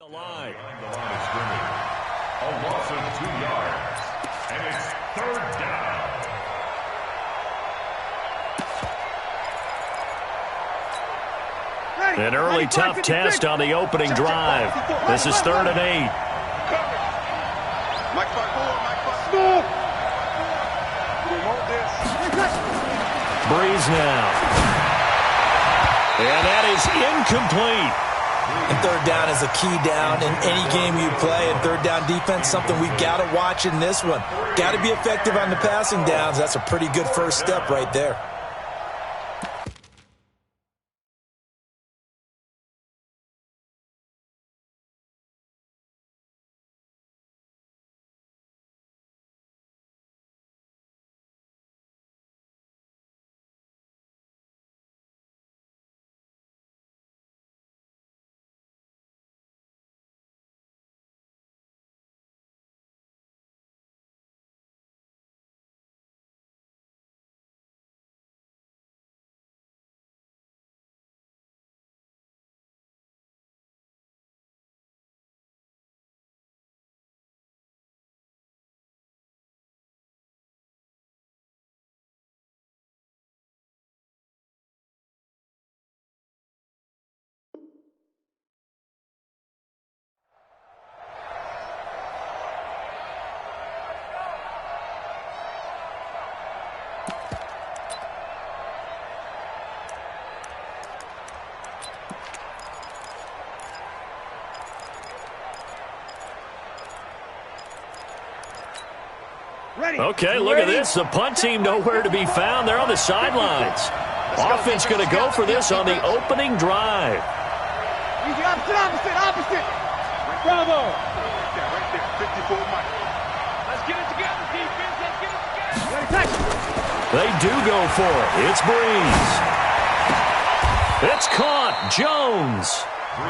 The line of scrimmage. A loss of 2 yards. And it's 3rd down. An early tough test on the opening drive. This is 3rd and 8. Breeze now. And that is incomplete. And 3rd down is a key down in any game you play. And 3rd down defense, something we've got to watch in this one. Got to be effective on the passing downs. That's a pretty good first step right there. Okay, look at this. The punt team nowhere to be found. They're on the sidelines. Offense going to go for this on the opening drive. Easy, opposite. Bravo. Right there, 54 Mike. Let's get it together, defense. Let's get it together. They do go for it. It's Breeze. It's caught. Jones.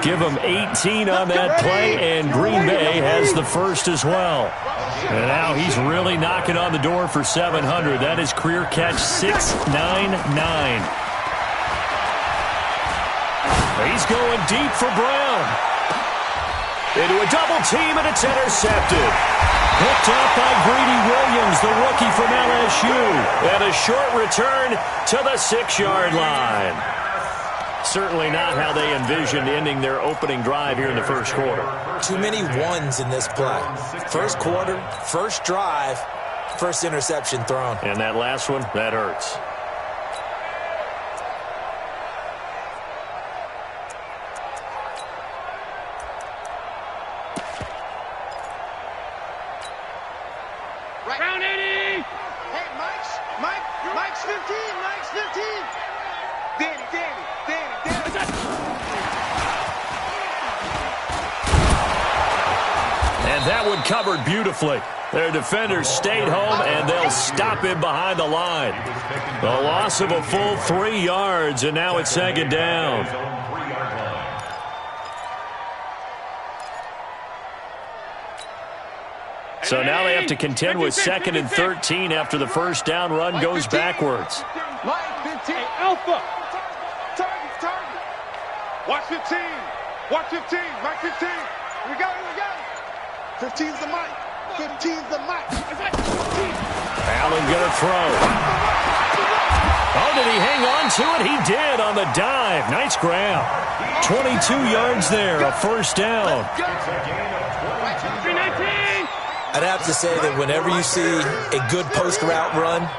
Give them 18 on that play, and Green Bay has the first as well. And now he's really knocking on the door for 700. That is career catch 699. He's going deep for Brown. Into a double team, and it's intercepted. Picked up by Greedy Williams, the rookie from LSU. And a short return to the 6-yard line. Certainly not how they envisioned ending their opening drive here in the first quarter. Too many ones in this play. First quarter, first drive, first interception thrown. And that last one, that hurts. Round 80! Hey, Mike's 15. Danny. And that one covered beautifully. Their defenders stayed home, and they'll stop him behind the line. The loss of a full 3 yards, and now it's 2nd down. So now they have to contend with 2nd and 13 after the first down run goes backwards. Mike 15. Hey, Alpha. Target. Watch 15. Mike 15. We got it. 15's the Mike. Allen gonna throw. Oh, did he hang on to it? He did on the dive. Nice grab. 22 yards there, a first down. I'd have to say that whenever you see a good post route run,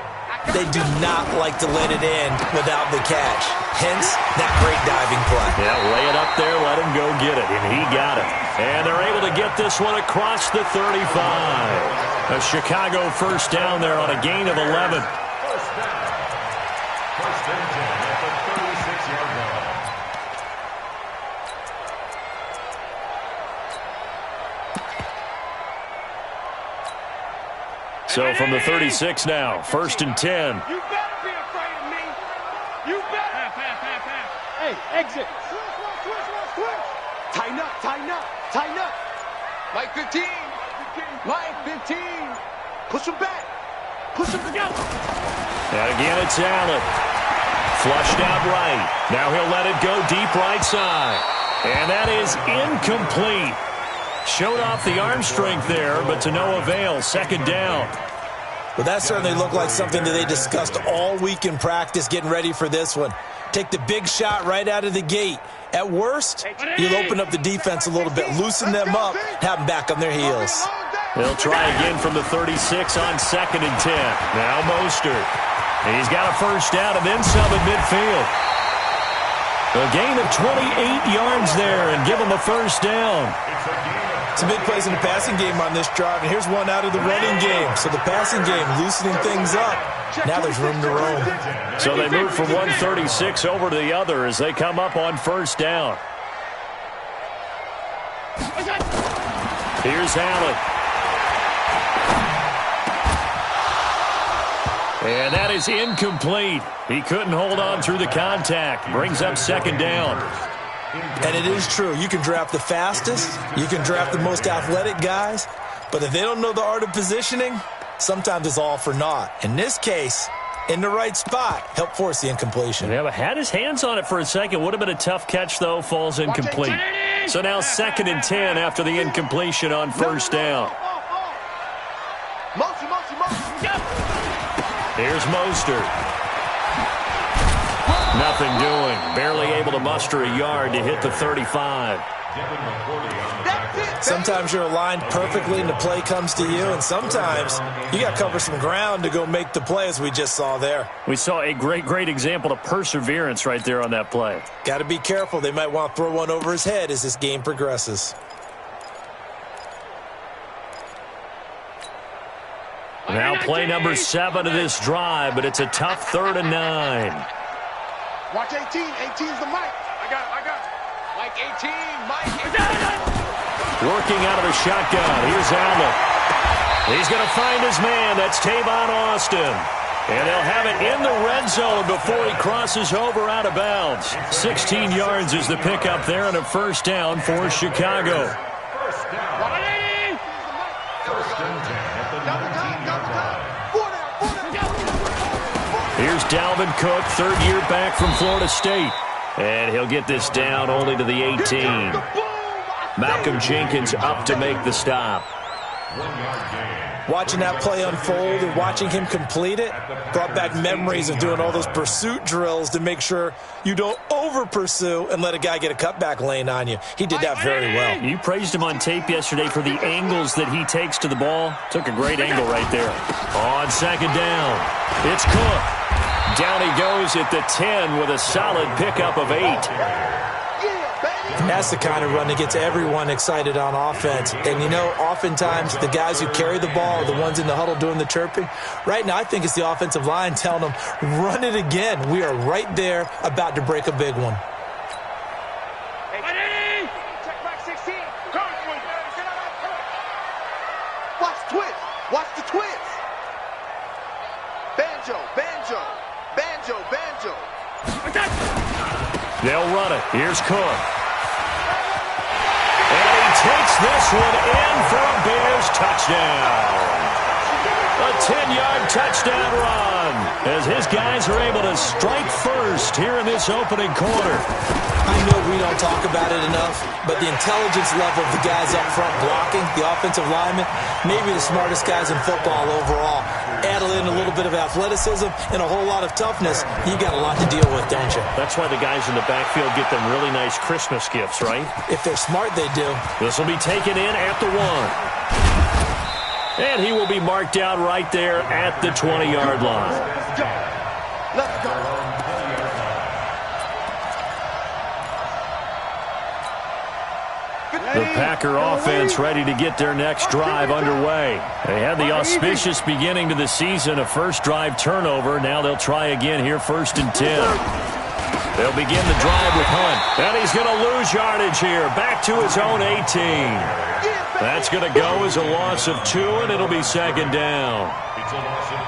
they do not like to let it end without the catch. Hence, that great diving play. Yeah, lay it up there, let him go get it, and he got it. And they're able to get this one across the 35. A Chicago first down there on a gain of 11. First and 10 at the 36-yard line. So from the 36 now, 1st and 10. You better be afraid of me. You better. Half. Hey, exit. Switch. Tighten up. Mike 15. Push him back. together. And again, it's Allen. Flushed out right. Now he'll let it go deep right side. And that is incomplete. Showed off the arm strength there, but to no avail. Second down. Well, that certainly looked like something that they discussed all week in practice getting ready for this one. Take the big shot right out of the gate. At worst, you'll open up the defense a little bit, loosen them up, have them back on their heels. They'll try again from the 36 on 2nd and 10. Now Mostert. He's got a first down and then some at midfield. A gain of 28 yards there and give him a first down. Some big plays in the passing game on this drive, and here's one out of the running game. So the passing game loosening things up. Now there's room to roam. So they move from 136 over to the other as they come up on first down. Here's Allen. And that is incomplete. He couldn't hold on through the contact. Brings up second down. And it is true. You can draft the fastest. You can draft the most athletic guys. But if they don't know the art of positioning, sometimes it's all for naught. In this case, in the right spot, help force the incompletion. Yeah, but had his hands on it for a second. Would have been a tough catch, though. Falls incomplete. So now 2nd and 10 after the incompletion on first down. Here's Mostert. Nothing doing. Barely able to muster a yard to hit the 35. Sometimes you're aligned perfectly and the play comes to you, and sometimes you got to cover some ground to go make the play, as we just saw there. We saw a great example of perseverance right there on that play. Got to be careful. They might want to throw one over his head as this game progresses. Now play number 7 of this drive, but it's a tough 3rd and 9. Watch 18. 18's the mic. I got it. Like 18, Mike. Working out of the shotgun. Here's Allen. He's going to find his man. That's Tavon Austin. And they'll have it in the red zone before he crosses over out of bounds. 16 yards is the pickup there and a first down for Chicago. First down. First and 10 at the 19-yard line. Here's Dalvin Cook, 3rd year back from Florida State. And he'll get this down only to the 18. Malcolm Jenkins up to make the stop. 1-yard gain. Watching that play unfold and watching him complete it brought back memories of doing all those pursuit drills to make sure you don't over-pursue and let a guy get a cutback lane on you. He did that very well. You praised him on tape yesterday for the angles that he takes to the ball. Took a great angle right there. On 2nd down, it's Cook. Down he goes at the 10 with a solid pickup of 8. That's the kind of run that gets everyone excited on offense. And, you know, oftentimes the guys who carry the ball are the ones in the huddle doing the chirping. Right now, I think it's the offensive line telling them, run it again. We are right there about to break a big one. Check back 16. Watch twist. Watch the twist. Banjo. They'll run it. Here's Cook. And he takes this one in for a Bears touchdown. A 10-yard touchdown run as his guys are able to strike first here in this opening quarter. I know we don't talk about it enough, but the intelligence level of the guys up front blocking, the offensive linemen, maybe the smartest guys in football overall. Add in a little bit of athleticism and a whole lot of toughness, you got a lot to deal with, don't you? That's why the guys in the backfield get them really nice Christmas gifts, right? If they're smart, they do. This will be taken in at the 1. And he will be marked down right there at the 20-yard line. Let's go. The Packer offense ready to get their next drive underway. They had the auspicious beginning to the season, a first drive turnover. Now they'll try again here, 1st and 10. They'll begin the drive with Hunt. And he's going to lose yardage here, back to his own 18. That's going to go as a loss of 2, and it'll be 2nd down.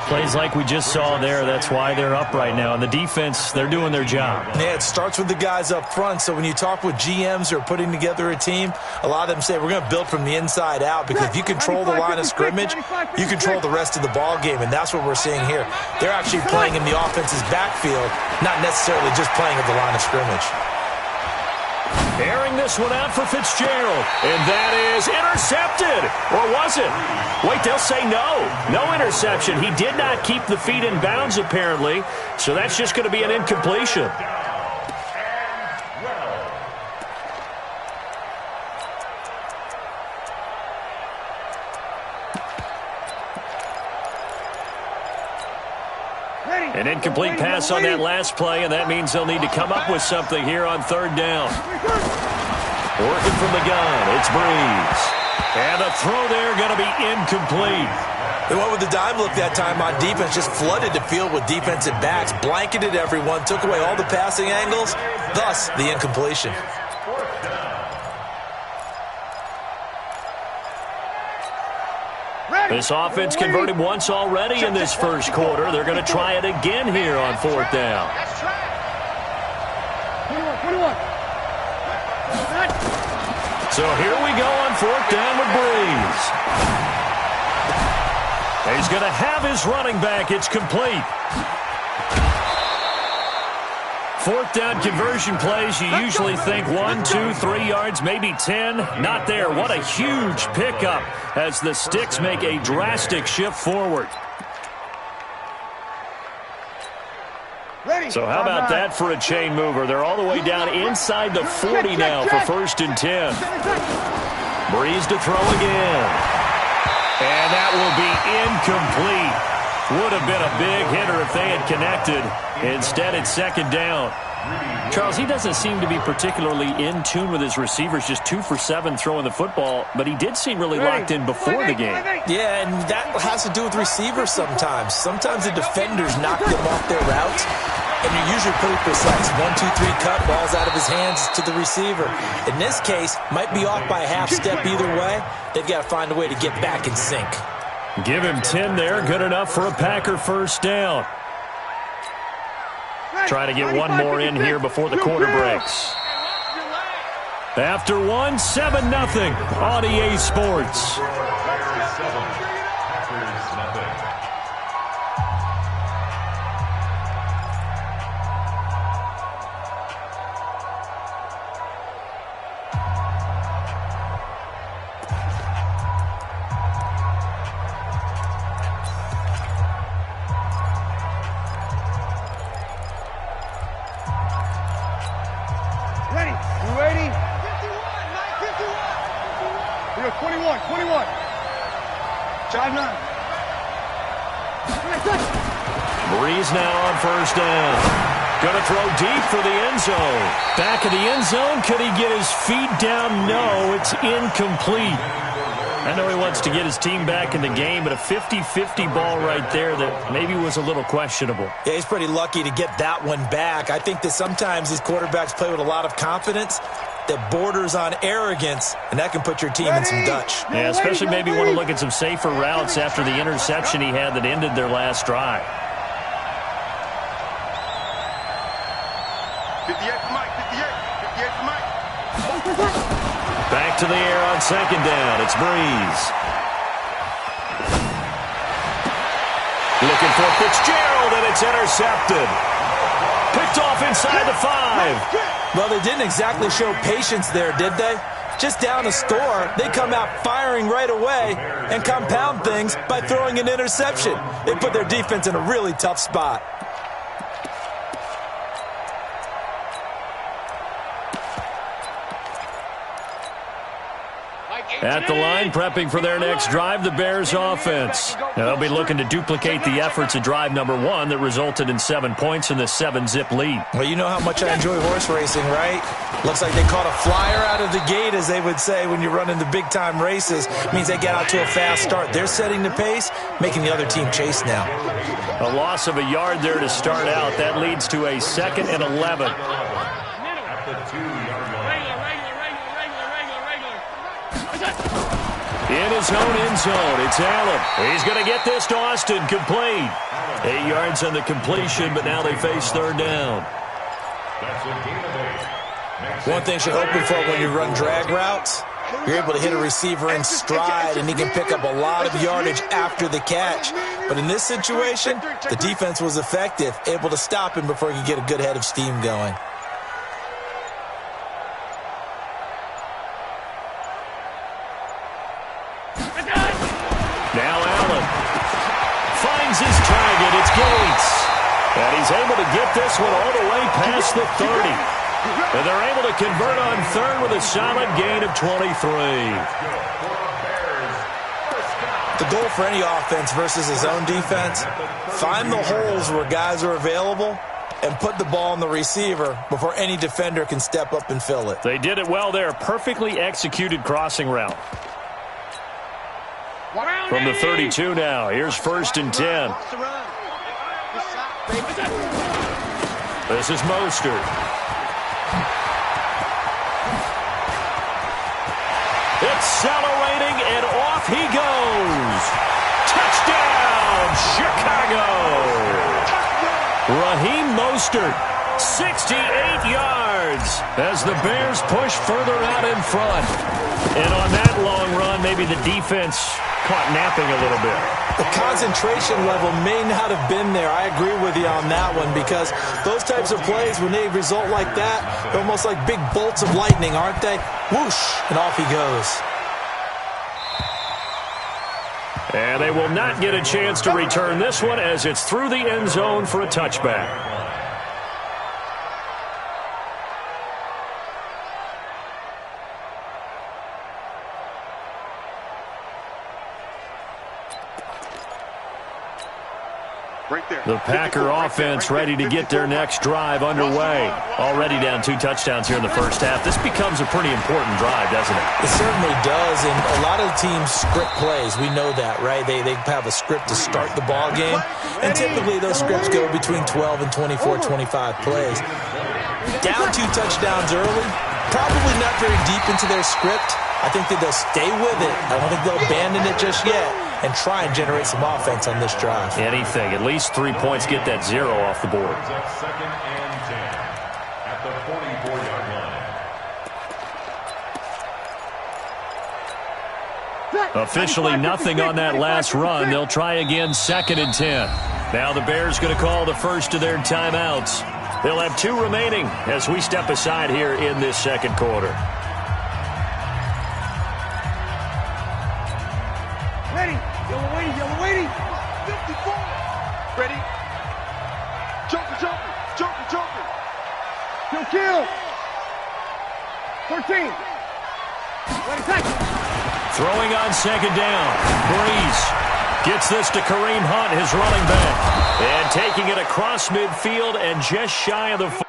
Plays like we just saw there, that's why they're up right now. And the defense, they're doing their job. Yeah, it starts with the guys up front. So when you talk with GMs who are putting together a team, a lot of them say we're going to build from the inside out, because if you control the line of scrimmage, you control the rest of the ball game, and that's what we're seeing here. They're actually playing in the offense's backfield, not necessarily just playing at the line of scrimmage. Airing this one out for Fitzgerald. And that is intercepted. Or was it? Wait, they'll say no. No interception. He did not keep the feet in bounds, apparently. So that's just going to be an incompletion. An incomplete pass on that last play, and that means they'll need to come up with something here on third down. Working from the gun, it's Breeze. And the throw there going to be incomplete. They went with the dime look that time on defense, just flooded the field with defensive backs, blanketed everyone, took away all the passing angles, thus the incompletion. This offense converted once already in this first quarter. They're going to try it again here on fourth down. 21. So here we go on fourth down with Breeze. He's going to have his running back. It's complete. Fourth down conversion plays, you usually think 1, 2, 3 yards, maybe 10. Not there. What a huge pickup as the Sticks make a drastic shift forward. So how about that for a chain mover? They're all the way down inside the 40 now for 1st and 10. Breeze to throw again. And that will be incomplete. Would have been a big hitter if they had connected. Instead, it's 2nd down. Charles, he doesn't seem to be particularly in tune with his receivers, just 2 for 7 throwing the football, but he did seem really locked in before the game. Yeah, and that has to do with receivers sometimes. Sometimes the defenders knock them off their routes, and you're usually pretty precise. 1, 2, 3 cut, ball's out of his hands to the receiver. In this case, might be off by a half step either way. They've got to find a way to get back in sync. Give him 10 there. Good enough for a Packer 1st down. Try to get one more in here before the quarter breaks. After one, 7-0 on EA Sports. Breeze now on 1st down. Going to throw deep for the end zone. Back of the end zone. Could he get his feet down? No, it's incomplete. I know he wants to get his team back in the game, but a 50-50 ball right there that maybe was a little questionable. Yeah, he's pretty lucky to get that one back. I think that sometimes these quarterbacks play with a lot of confidence that borders on arrogance, and that can put your team in some Dutch. Yeah, especially maybe want to look at some safer routes after the interception he had that ended their last drive. 58 for Mike, 58 for Mike. Back to the air on 2nd down. It's Breeze. Looking for Fitzgerald, and it's intercepted. Picked off inside the 5. Well, they didn't exactly show patience there, did they? Just down a score, they come out firing right away and compound things by throwing an interception. They put their defense in a really tough spot. At the line, prepping for their next drive, the Bears offense. Now, they'll be looking to duplicate the efforts of drive number 1 that resulted in 7 points in the 7-zip lead. Well, you know how much I enjoy horse racing, right? Looks like they caught a flyer out of the gate, as they would say when you're running the big-time races. Means they get out to a fast start. They're setting the pace, making the other team chase now. A loss of a yard there to start out. That leads to a 2nd and 11. At the 2-yard line. In his own end zone, it's Allen. He's going to get this to Austin, complete. 8 yards on the completion, but now they face 3rd down. That's a gain of 8. One thing you're hoping for when you run drag routes, you're able to hit a receiver in stride, and he can pick up a lot of yardage after the catch. But in this situation, the defense was effective, able to stop him before he could get a good head of steam going. finds his target. It's Gates. And he's able to get this one all the way past the 30. And they're able to convert on third with a solid gain of 23. The goal for any offense versus his own defense, find the holes where guys are available and put the ball on the receiver before any defender can step up and fill it. They did it well there. Perfectly executed crossing route. From the 32 now, here's 1st and 10. This is Mostert. Accelerating, and off he goes. Touchdown, Chicago. Raheem Mostert, 68 yards as the Bears push further out in front. And on that long run, maybe the defense caught napping a little bit. The concentration level may not have been there. I agree with you on that one, because those types of plays, when they result like that, they're almost like big bolts of lightning, aren't they? Whoosh, and off he goes. And they will not get a chance to return this one as it's through the end zone for a touchback. The Packer offense ready to get their next drive underway. Already down 2 touchdowns here in the first half. This becomes a pretty important drive, doesn't it? It certainly does, and a lot of teams script plays. We know that, right? They have a script to start the ball game, and typically those scripts go between 12 and 24, 25 plays. Down 2 touchdowns early, probably not very deep into their script. I think that they'll stay with it. I don't think they'll abandon it just yet and try and generate some offense on this drive. Anything. At least 3 points, get that 0 off the board. 2nd and 10 at the 44-yard line. Officially nothing on that last run. They'll try again 2nd and 10. Now the Bears going to call the first of their timeouts. They'll have 2 remaining as we step aside here in this second quarter. Ready. Yellow waiting. 54. Ready. Joker. Kill. 13. Ready, take. Throwing on 2nd down. Breeze gets this to Kareem Hunt, his running back. And taking it across midfield and just shy of the...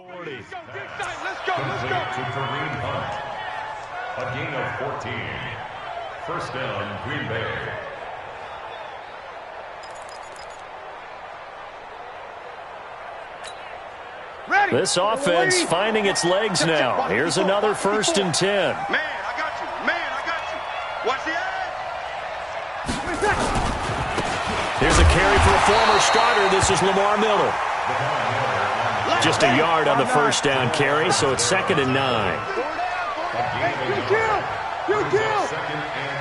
Let's go. To Kareem Hunt. A gain of 14. First down, Green Bay. Ready. This offense finding its legs now. Here's another 1st and 10. Man, I got you. Watch the edge. Here's a carry for a former starter. This is Lamar Miller. Just a yard on the first down carry, so it's 2nd and 9. You kill. 2nd and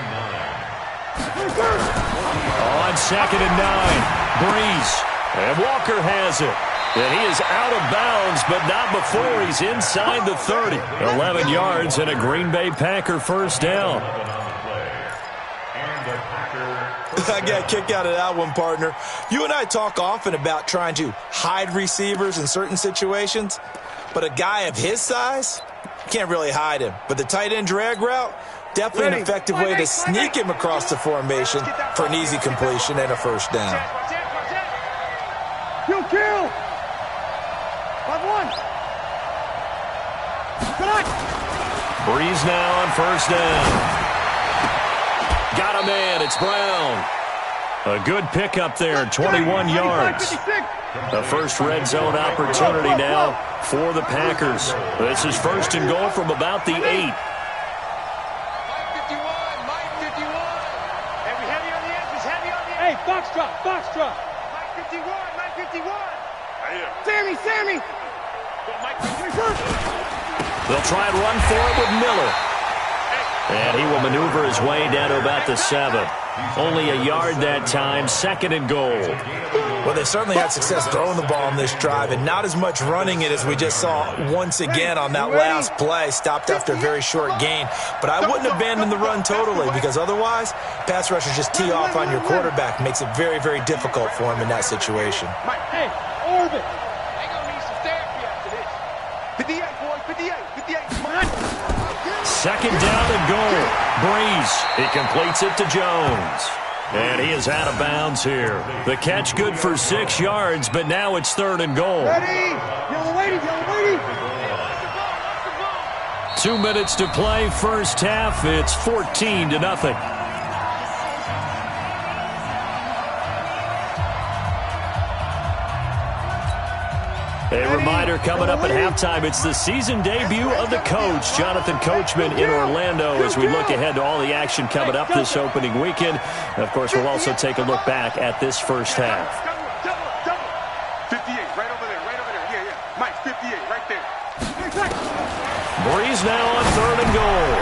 On 2nd and 9, Breeze. And Walker has it. And he is out of bounds, but not before he's inside the 30. 11 yards and a Green Bay Packer first down. I got a kick out of that one, partner. You and I talk often about trying to hide receivers in certain situations, but a guy of his size, can't really hide him. But the tight end drag route, definitely an effective way to sneak him across the formation for an easy completion and a first down. You kill. 5-1. Breeze now on first down. Got a man, it's Brown. A good pickup there, 21 yards. The first red zone opportunity now for the Packers. This is 1st and goal from about the 8. Mike 51. Hey, we heavy on the edges, Hey, box drop. Mike 51. Sammy. They'll try and run for it with Miller. And he will maneuver his way down to about the 7. Only a yard that time, 2nd and goal. Well, they certainly had success throwing the ball in this drive, and not as much running it as we just saw once again on that last play. Stopped after a very short gain. But I wouldn't abandon the run totally, because otherwise, pass rushers just tee off on your quarterback. Makes it very, very difficult for him in that situation. Hey, Orbit. They gonna need some therapy after this. 58, boys, 58, 58. Come on. 2nd down and goal. Breeze. He completes it to Jones. And he is out of bounds here. The catch good for 6 yards, but now it's 3rd and goal. Ready? Yellow lady, yellow lady. 2 minutes to play, first half. It's 14-0. A reminder coming up at halftime, it's the season debut of the coach, Jonathan Coachman, in Orlando, as we look ahead to all the action coming up this opening weekend. And of course, we'll also take a look back at this first half. 58, right over there, yeah. Mike, 58, right there. Breeze now on 3rd and goal.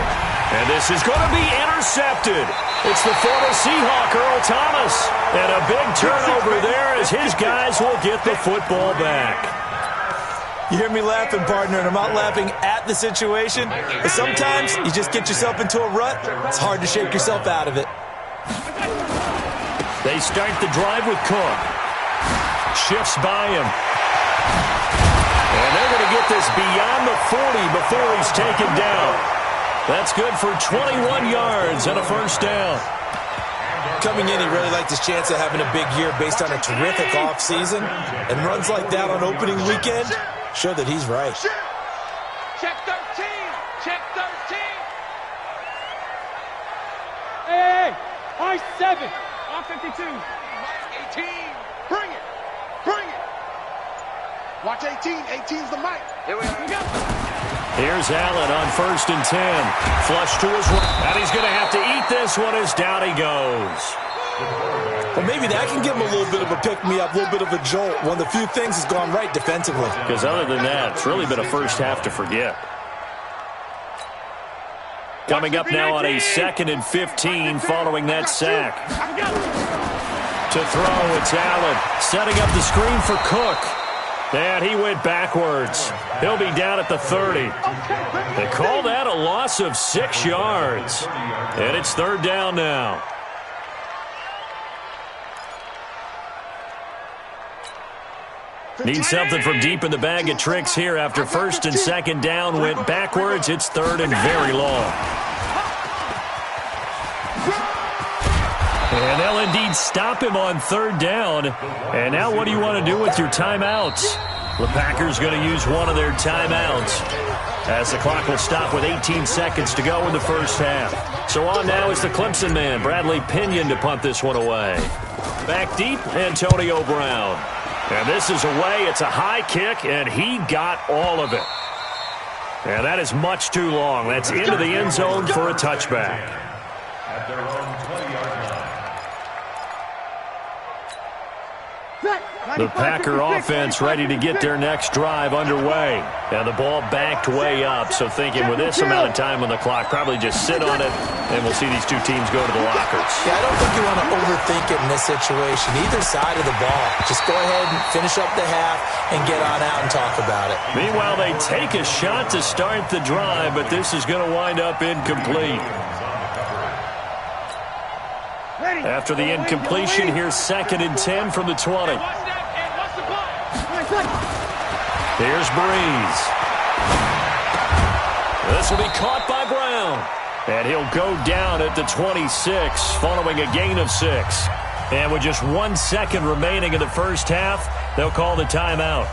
And this is going to be intercepted. It's the former Seahawk, Earl Thomas. And a big turnover there as his guys will get the football back. You hear me laughing, partner, and I'm not laughing at the situation. But sometimes you just get yourself into a rut. It's hard to shake yourself out of it. They start the drive with Cook. Shifts by him. And they're going to get this beyond the 40 before he's taken down. That's good for 21 yards and a first down. Coming in, he really liked his chance of having a big year based on a terrific offseason. And runs like that on opening weekend show that he's right. Check 13. Check 13. Hey, high 7. On 52. Mike, 18. Bring it. Bring it. Watch 18. 18's the mic. Here we go. Here's Allen on 1st and 10. Flush to his right. And he's going to have to eat this one as down he goes. Well, maybe that can give him a little bit of a pick-me-up, a little bit of a jolt. One of the few things has gone right defensively. Because other than that, it's really been a first half to forget. Coming up now on a 2nd and 15 following that sack. To throw, it's Allen. Setting up the screen for Cook. And he went backwards. He'll be down at the 30. They call that a loss of 6 yards. And it's 3rd down now. Need something from deep in the bag of tricks here after 1st and 2nd down went backwards. It's 3rd and very long. And they'll indeed stop him on 3rd down. And now what do you want to do with your timeouts? The Packers going to use one of their timeouts as the clock will stop with 18 seconds to go in the first half. So on now is the Clemson man, Bradley Pinion, to punt this one away. Back deep, Antonio Brown. And this is away. It's a high kick, and he got all of it. And that is much too long. That's into the end zone for a touchback. At their own 20-yard line. The Packer offense ready to get their next drive underway. And the ball backed way up, so thinking with this amount of time on the clock, probably just sit on it, and we'll see these two teams go to the lockers. Yeah, I don't think you want to overthink it in this situation, either side of the ball. Just go ahead and finish up the half and get on out and talk about it. Meanwhile, they take a shot to start the drive, but this is going to wind up incomplete. After the incompletion, here's 2nd and 10 from the 20. Here's Breeze. This will be caught by Brown. And he'll go down at the 26 following a gain of 6. And with just 1 second remaining in the first half, they'll call the timeout.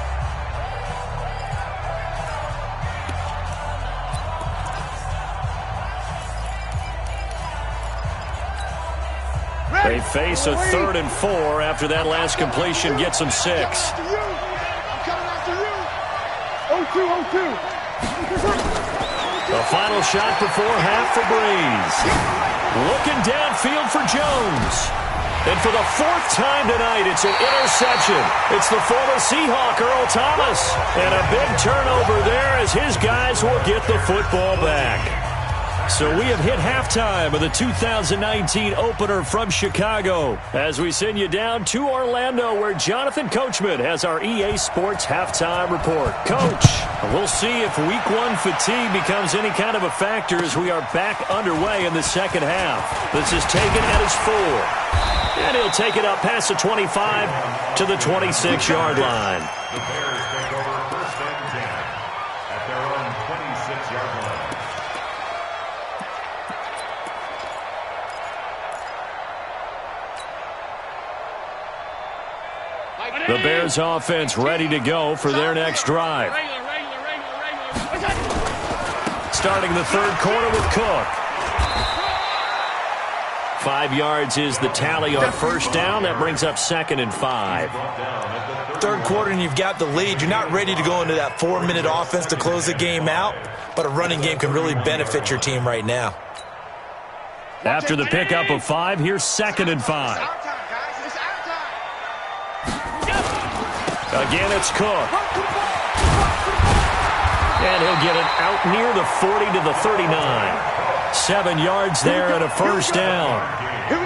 They face a 3rd and 4 after that last completion gets them 6. I'm coming after you. 0-2. The final shot before half for Breeze. Looking downfield for Jones. And for the fourth time tonight, it's an interception. It's the former Seahawk, Earl Thomas. And a big turnover there as his guys will get the football back. So we have hit halftime of the 2019 opener from Chicago as we send you down to Orlando where Jonathan Coachman has our EA Sports halftime report. Coach, we'll see if week one fatigue becomes any kind of a factor as we are back underway in the second half. This is taken at his 4. And he'll take it up past the 25 to the 26-yard line. The Bears take over first and 10 at their own 26-yard line. The Bears offense ready to go for their next drive. Starting the third quarter with Cook. 5 yards is the tally on first down. That brings up 2nd and 5. Third quarter and you've got the lead. You're not ready to go into that 4-minute offense to close the game out, but a running game can really benefit your team right now. After the pickup of 5, here's 2nd and 5. Again, it's Cook. And he'll get it out near the 40 to the 39. 7 yards there and a first down.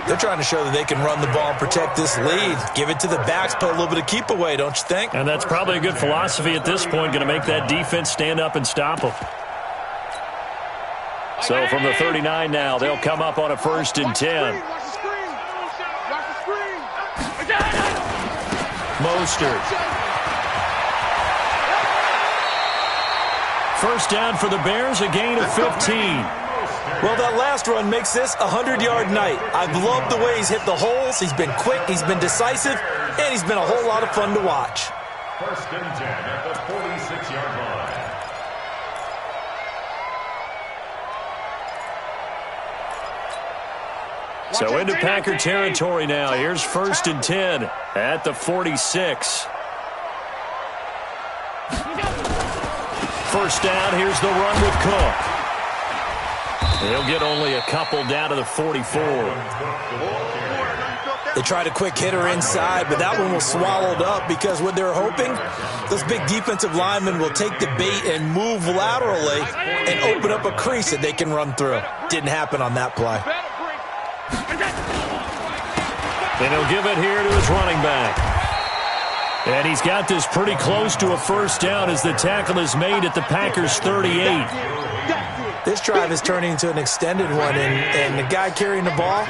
They're trying to show that they can run the ball and protect this lead. Give it to the backs, put a little bit of keep away, don't you think? And that's probably a good philosophy at this point, going to make that defense stand up and stop them. So from the 39 now, they'll come up on a 1st and 10. Mostert. First down for the Bears, a gain of 15. Well, that last run makes this a 100-yard night. I've loved the way he's hit the holes. He's been quick, he's been decisive, and he's been a whole lot of fun to watch. First and 10 at the 46-yard line. So into Packer territory now. Here's 1st and 10 at the 46. First down, here's the run with Cook. He'll get only a couple down to the 44. They tried a quick hitter inside, but that one was swallowed up because what they're hoping, those big defensive linemen will take the bait and move laterally and open up a crease that they can run through. Didn't happen on that play. Then he'll give it here to his running back. And he's got this pretty close to a first down as the tackle is made at the Packers' 38. This drive is turning into an extended one, and the guy carrying the ball,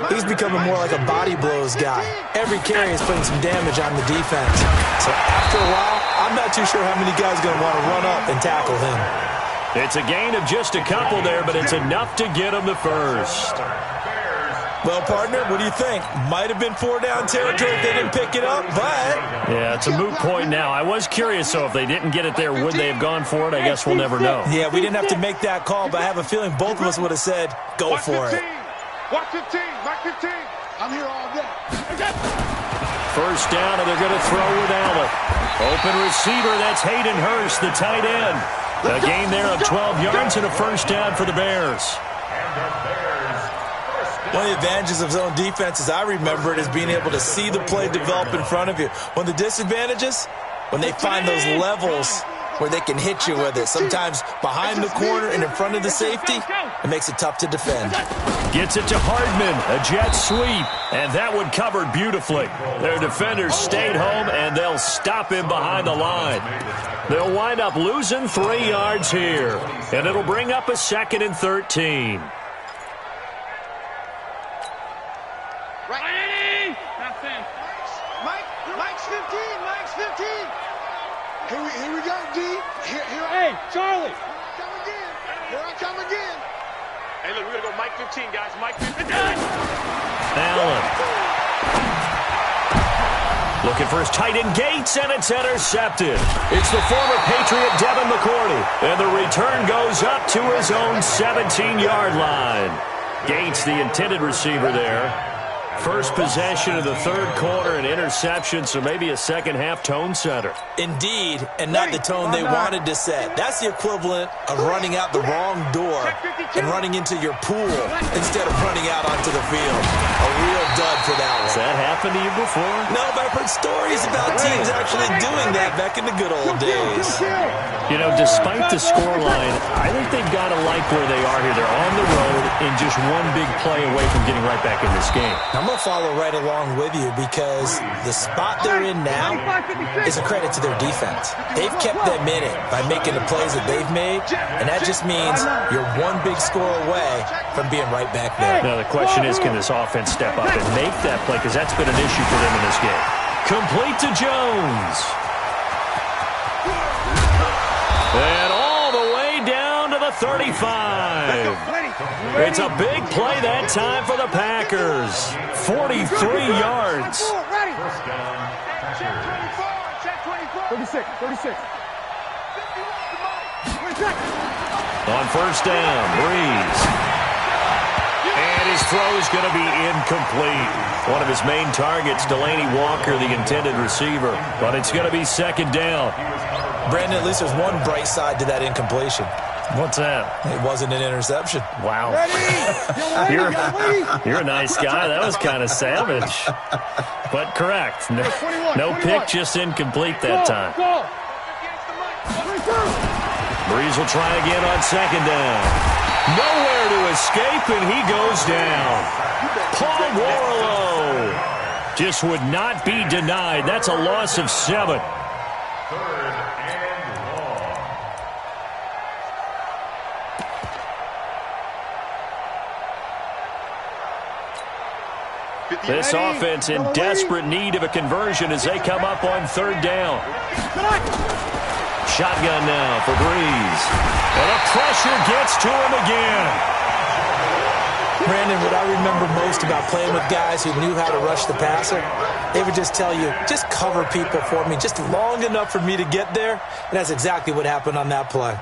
he's becoming more like a body blows guy. Every carry is putting some damage on the defense. So after a while, I'm not too sure how many guys are going to want to run up and tackle him. It's a gain of just a couple there, but it's enough to get him the first. Well, partner, what do you think? Might have been 4-down territory if they didn't pick it up, but... Yeah, it's a moot point now. I was curious, so if they didn't get it there, would they have gone for it? I guess we'll never know. Yeah, we didn't have to make that call, but I have a feeling both of us would have said, go for it. Watch 15, Mike 15. I'm here all day. First down, and they're going to throw with Allen. Open receiver, that's Hayden Hurst, the tight end. A gain there of 12 yards and a first down for the Bears. One of the advantages of zone defense, as I remember it, is being able to see the play develop in front of you. One of the disadvantages, when they find those levels where they can hit you with it. Sometimes behind the corner and in front of the safety, it makes it tough to defend. Gets it to Hardman, a jet sweep, and that one covered beautifully. Their defenders stayed home, and they'll stop him behind the line. They'll wind up losing 3 yards here, and it'll bring up a 2nd and 13. Mike's 15. Mike's 15. Here we go, D. Hey, Charlie. Here I come again. Hey, look, we're going to go Mike 15, guys. Mike 15. Allen. Looking for his tight end Gates, and it's intercepted. It's the former Patriot Devin McCourty, and the return goes up to his own 17-yard line. Gates, the intended receiver there. First possession of the third quarter, an interception, so maybe a second-half tone setter. Indeed, and not the tone they wanted to set. That's the equivalent of running out the wrong door and running into your pool instead of running out onto the field. A real dud for that one. Has that happened to you before? No, but I've heard stories about teams actually doing that back in the good old days. You know, despite the scoreline, I think they've got to like where they are here. They're on the road and just one big play away from getting right back in this game. I'm going to follow right along with you because the spot they're in now is a credit to their defense. They've kept them in it by making the plays that they've made, and that just means you're one big score away from being right back there. Now, the question is, can this offense step up and make that play? Because that's been an issue for them in this game. Complete to Jones. And all the way down to the 35. It's a big play that time for the Packers. 43 yards. 36. On first down, Breeze. And his throw is going to be incomplete. One of his main targets, Delaney Walker, the intended receiver. But it's going to be second down. Brandon, at least there's one bright side to that incompletion. What's that? It wasn't an interception. Wow. You're a nice guy. That was kind of savage. But correct. No pick, just incomplete that time. Breeze will try again on second down. Nowhere to escape, and he goes down. Paul Warlow just would not be denied. That's a loss of 7. This offense in desperate need of a conversion as they come up on third down. Shotgun now for Breeze. And the pressure gets to him again. Brandon, what I remember most about playing with guys who knew how to rush the passer, they would just tell you, just cover people for me just long enough for me to get there. And that's exactly what happened on that play.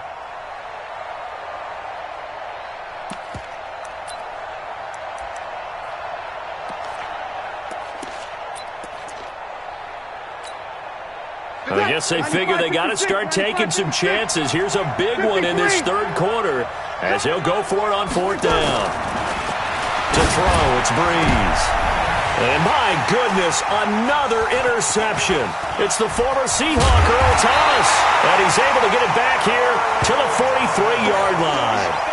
I guess they figure they got to start taking some chances. Here's a big one in this third quarter as he'll go for it on fourth down. To throw, it's Breeze. And my goodness, another interception. It's the former Seahawk, Earl Thomas. And he's able to get it back here to the 43-yard line.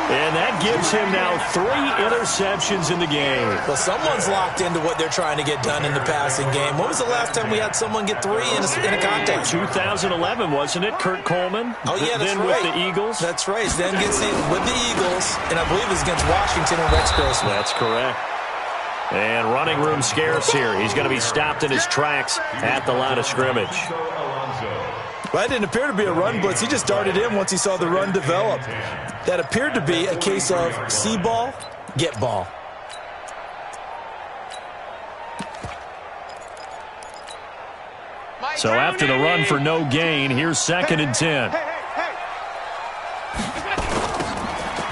And that gives him now 3 interceptions in the game. Well, someone's locked into what they're trying to get done in the passing game. When was the last time we had someone get 3 in a contest? 2011, wasn't it? Kurt Coleman? Oh, yeah, that's then right. with the Eagles? That's right. Then gets it with the Eagles, and I believe it's against Washington and Rex Grossman. That's correct. And running room scarce here. He's going to be stopped in his tracks at the line of scrimmage. Well, that didn't appear to be a run blitz. He just darted in once he saw the run develop. That appeared to be a case of see ball, get ball. So after the run for no gain, here's 2nd and 10.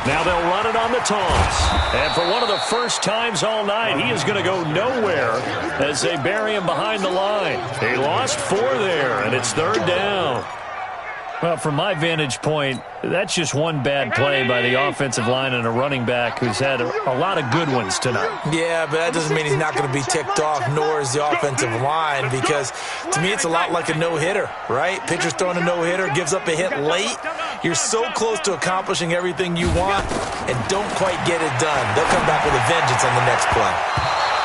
Now they'll run it on the toss. And for one of the first times all night, he is going to go nowhere as they bury him behind the line. He lost 4 there, and it's third down. Well, from my vantage point, that's just one bad play by the offensive line and a running back who's had a lot of good ones tonight. Yeah, but that doesn't mean he's not going to be ticked off, nor is the offensive line, because to me it's a lot like a no-hitter, right? Pitcher's throwing a no-hitter, gives up a hit late. You're so close to accomplishing everything you want and don't quite get it done. They'll come back with a vengeance on the next play.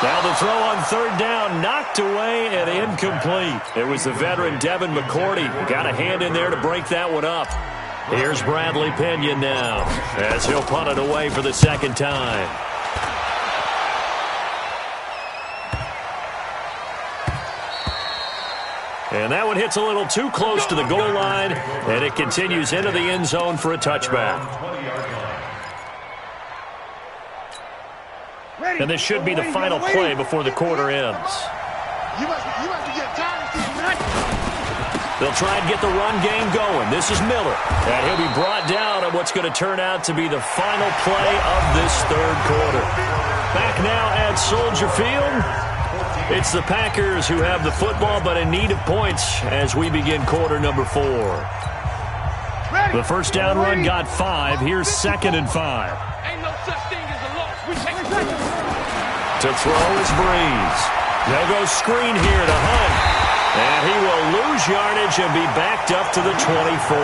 Now the throw on third down, knocked away and incomplete. It was the veteran Devin McCourty. Got a hand in there to break that one up. Here's Bradley Pinion now as he'll punt it away for the second time. And that one hits a little too close to the goal line, and it continues into the end zone for a touchback. And this should be the final play before the quarter ends. You must be getting tired of seeing that. They'll try and get the run game going. This is Miller. And he'll be brought down on what's going to turn out to be the final play of this third quarter. Back now at Soldier Field. It's the Packers who have the football but in need of points as we begin quarter number 4. The first down run got 5. Here's 2nd and 5. Ain't no such thing as a loss. We take it. To throw is Breeze. They'll go screen here to Hunt. And he will lose yardage and be backed up to the 24.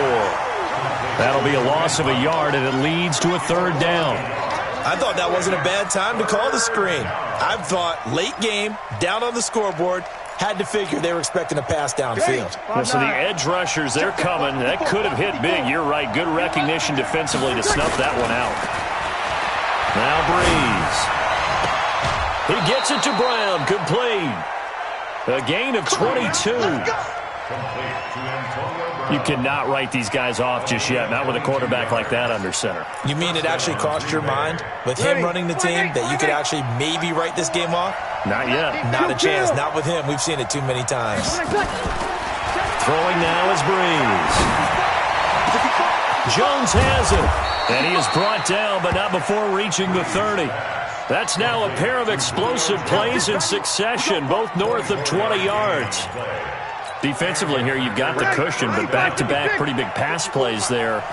That'll be a loss of a yard, and it leads to a 3rd down. I thought that wasn't a bad time to call the screen. I thought late game, down on the scoreboard, had to figure they were expecting a pass downfield. So the edge rushers, they're coming. That could have hit big. You're right. Good recognition defensively to snuff that one out. Now Breeze. He gets it to Brown. Complete. A gain of 22. You cannot write these guys off just yet, not with a quarterback like that under center. You mean it actually crossed your mind with him running the team that you could actually maybe write this game off? Not yet. Not a chance. Not with him. We've seen it too many times. Throwing now is Breeze. Jones has it. And he is brought down, but not before reaching the 30. That's now a pair of explosive plays in succession, both north of 20 yards. Defensively here, you've got the cushion, but back-to-back pretty big pass plays there.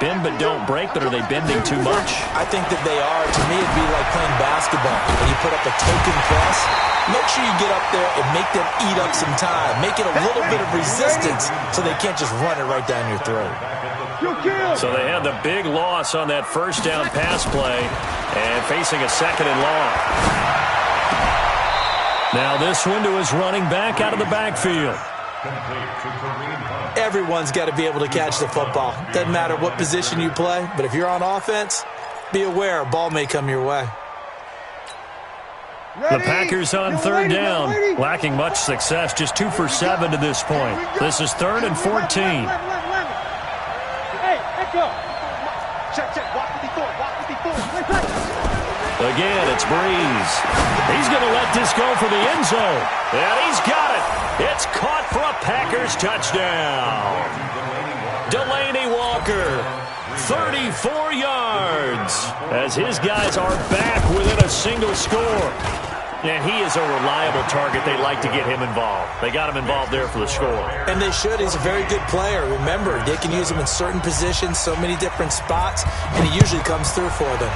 Bend but don't break, but are they bending too much? I think that they are. To me, it'd be like playing basketball. When you put up a token press, make sure you get up there and make them eat up some time. Make it a little bit of resistance so they can't just run it right down your throat. So they had the big loss on that first down pass play and facing a 2nd and long. Now this one to his running back out of the backfield. Everyone's got to be able to catch the football. Doesn't matter what position you play, but if you're on offense, be aware a ball may come your way. The Packers on 3rd down, lacking much success, just 2 for 7 to this point. This is 3rd and 14. Again, it's Breeze. He's going to let this go for the end zone. And he's got it. It's caught for a Packers touchdown. Delaney Walker, 34 yards, as his guys are back within a single score. And he is a reliable target. They like to get him involved. They got him involved there for the score. And they should. He's a very good player. Remember, they can use him in certain positions, so many different spots, and he usually comes through for them.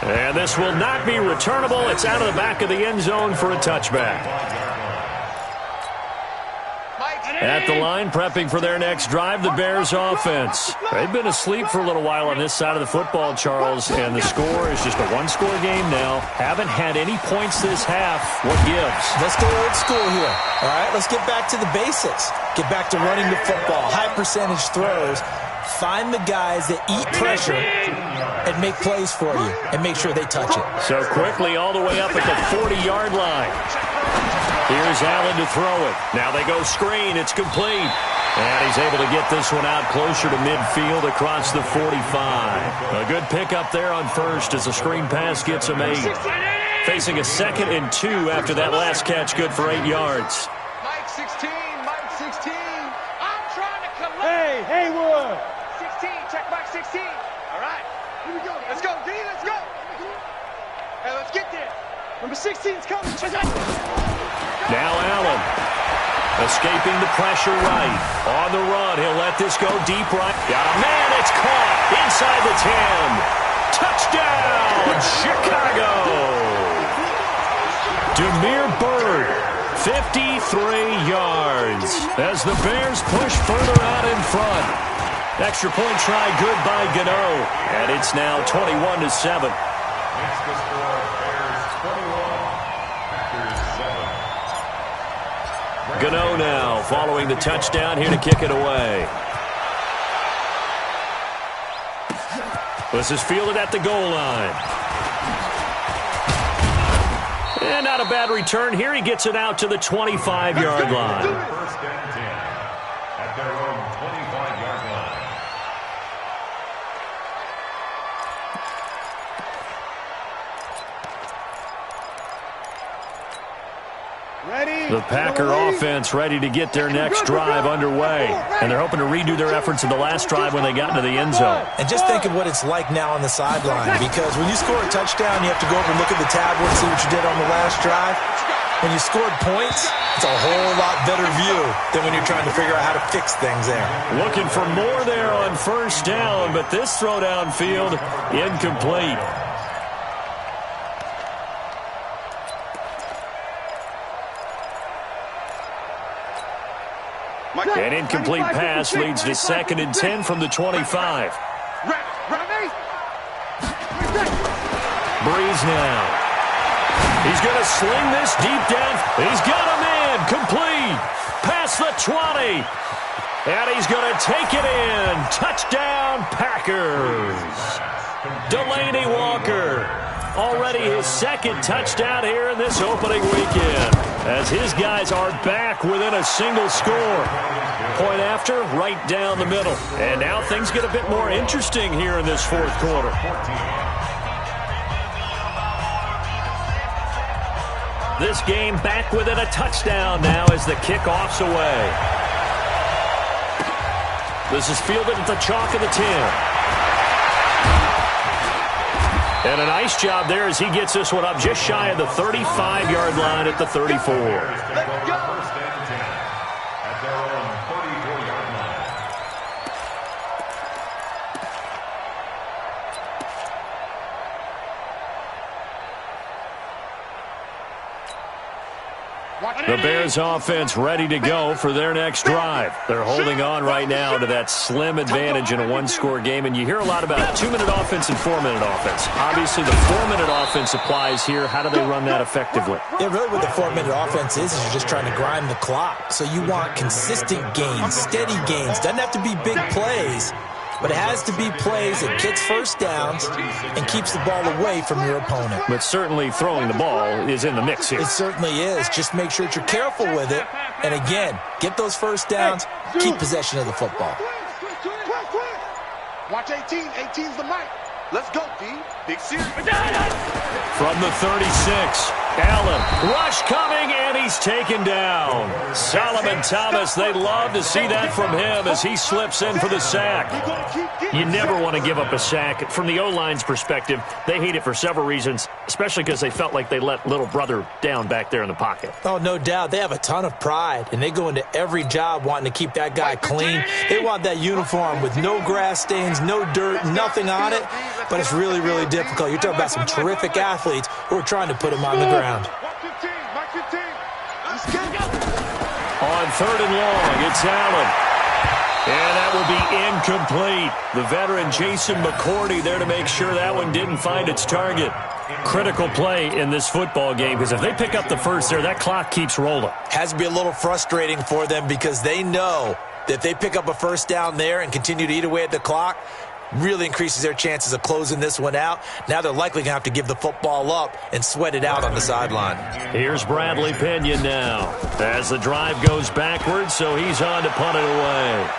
And this will not be returnable. It's out of the back of the end zone for a touchback. At the line, prepping for their next drive, the Bears offense. They've been asleep for a little while on this side of the football, Charles, and the score is just a one-score game now. Haven't had any points this half. What gives? Let's go old school here. All right, let's get back to the basics. Get back to running the football, high percentage throws. Find the guys that eat pressure and make plays for you and make sure they touch it. So quickly all the way up at the 40-yard line. Here's Allen to throw it. Now they go screen. It's complete. And he's able to get this one out closer to midfield across the 45. A good pickup there on first as the screen pass gets him 8. Facing a 2nd and 2 after that last catch, good for 8 yards. Mike 16, Mike 16. I'm trying to collect. Hey, Haywood. 16, check Mike 16. All right, here we go. Let's go, D, let's go. Hey, let's get there. Number 16's coming. Now Allen, escaping the pressure right. On the run, he'll let this go deep right. Got a man, it's caught inside the 10. Touchdown, Chicago. Demir Bird, 53 yards as the Bears push further out in front. Extra point try good by Gano, and it's now 21-7. Makes the score Bears 21, Packers 7. Gano now following the touchdown here to kick it away. This is fielded at the goal line. And not a bad return here. He gets it out to the 25-yard line. First and 10 at their own 25-yard line. Packer offense ready to get their next drive underway. And they're hoping to redo their efforts in the last drive when they got into the end zone. And just think of what it's like now on the sideline, because when you score a touchdown, you have to go over and look at the tablet and see what you did on the last drive. When you scored points, it's a whole lot better view than when you're trying to figure out how to fix things there. Looking for more there on first down, but this throw downfield incomplete. An incomplete pass leads to 2nd and 10 from the 25. Breeze now. He's going to sling this deep down. He's got him in. Complete. Past the 20. And he's going to take it in. Touchdown, Packers. Delaney Walker. Already his 2nd touchdown here in this opening weekend, as his guys are back within a single score. Point after, right down the middle. And now things get a bit more interesting here in this 4th quarter. This game back within a touchdown now as the kickoff's away. This is fielded at the chalk of the 10. And a nice job there as he gets this one up just shy of the 35-yard line at the 34. Let's go. First and 10 at their own 34-yard line. The Bears offense ready to go for their next drive. They're holding on right now to that slim advantage in a one-score game, and you hear a lot about 2-minute offense and 4-minute offense. Obviously, the 4-minute offense applies here. How do they run that effectively? Yeah, really what the 4-minute offense is you're just trying to grind the clock. So you want consistent gains, steady gains. Doesn't have to be big plays, but it has to be plays that gets first downs and keeps the ball away from your opponent. But certainly throwing the ball is in the mix here. It certainly is. Just make sure that you're careful with it. And again, get those first downs, keep possession of the football. Watch 18. 18's the mic. Let's go, D. Big series. From the 36, Allen, rush coming, and he's taken down. Solomon Thomas, they love to see that from him as he slips in for the sack. You never want to give up a sack. From the O-line's perspective, they hate it for several reasons, especially because they felt like they let little brother down back there in the pocket. Oh, no doubt. They have a ton of pride, and they go into every job wanting to keep that guy clean. They want that uniform with no grass stains, no dirt, nothing on it. But it's really, really difficult. You're talking about some terrific athletes who are trying to put him on the ground. On 3rd and long, it's Allen. And that will be incomplete. The veteran Jason McCourty there to make sure that one didn't find its target. Critical play in this football game, because if they pick up the first there, that clock keeps rolling. Has to be a little frustrating for them because they know that if they pick up a first down there and continue to eat away at the clock, really increases their chances of closing this one out. Now they're likely going to have to give the football up and sweat it out on the sideline. Here's Bradley Pinion now as the drive goes backwards, so he's on to punt it away.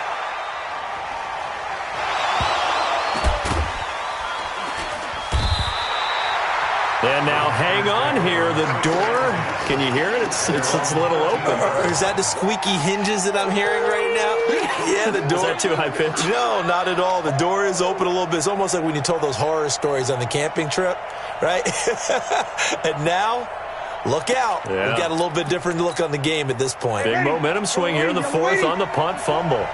And now hang on here. The door, can you hear it? It's a little open. Or is that the squeaky hinges that I'm hearing right now? Yeah, the door. Is that too high pitch? No, not at all. The door is open a little bit. It's almost like when you told those horror stories on the camping trip, right? And now, look out. Yeah. We've got a little bit different look on the game at this point. Big momentum swing here in the 4th on the punt fumble.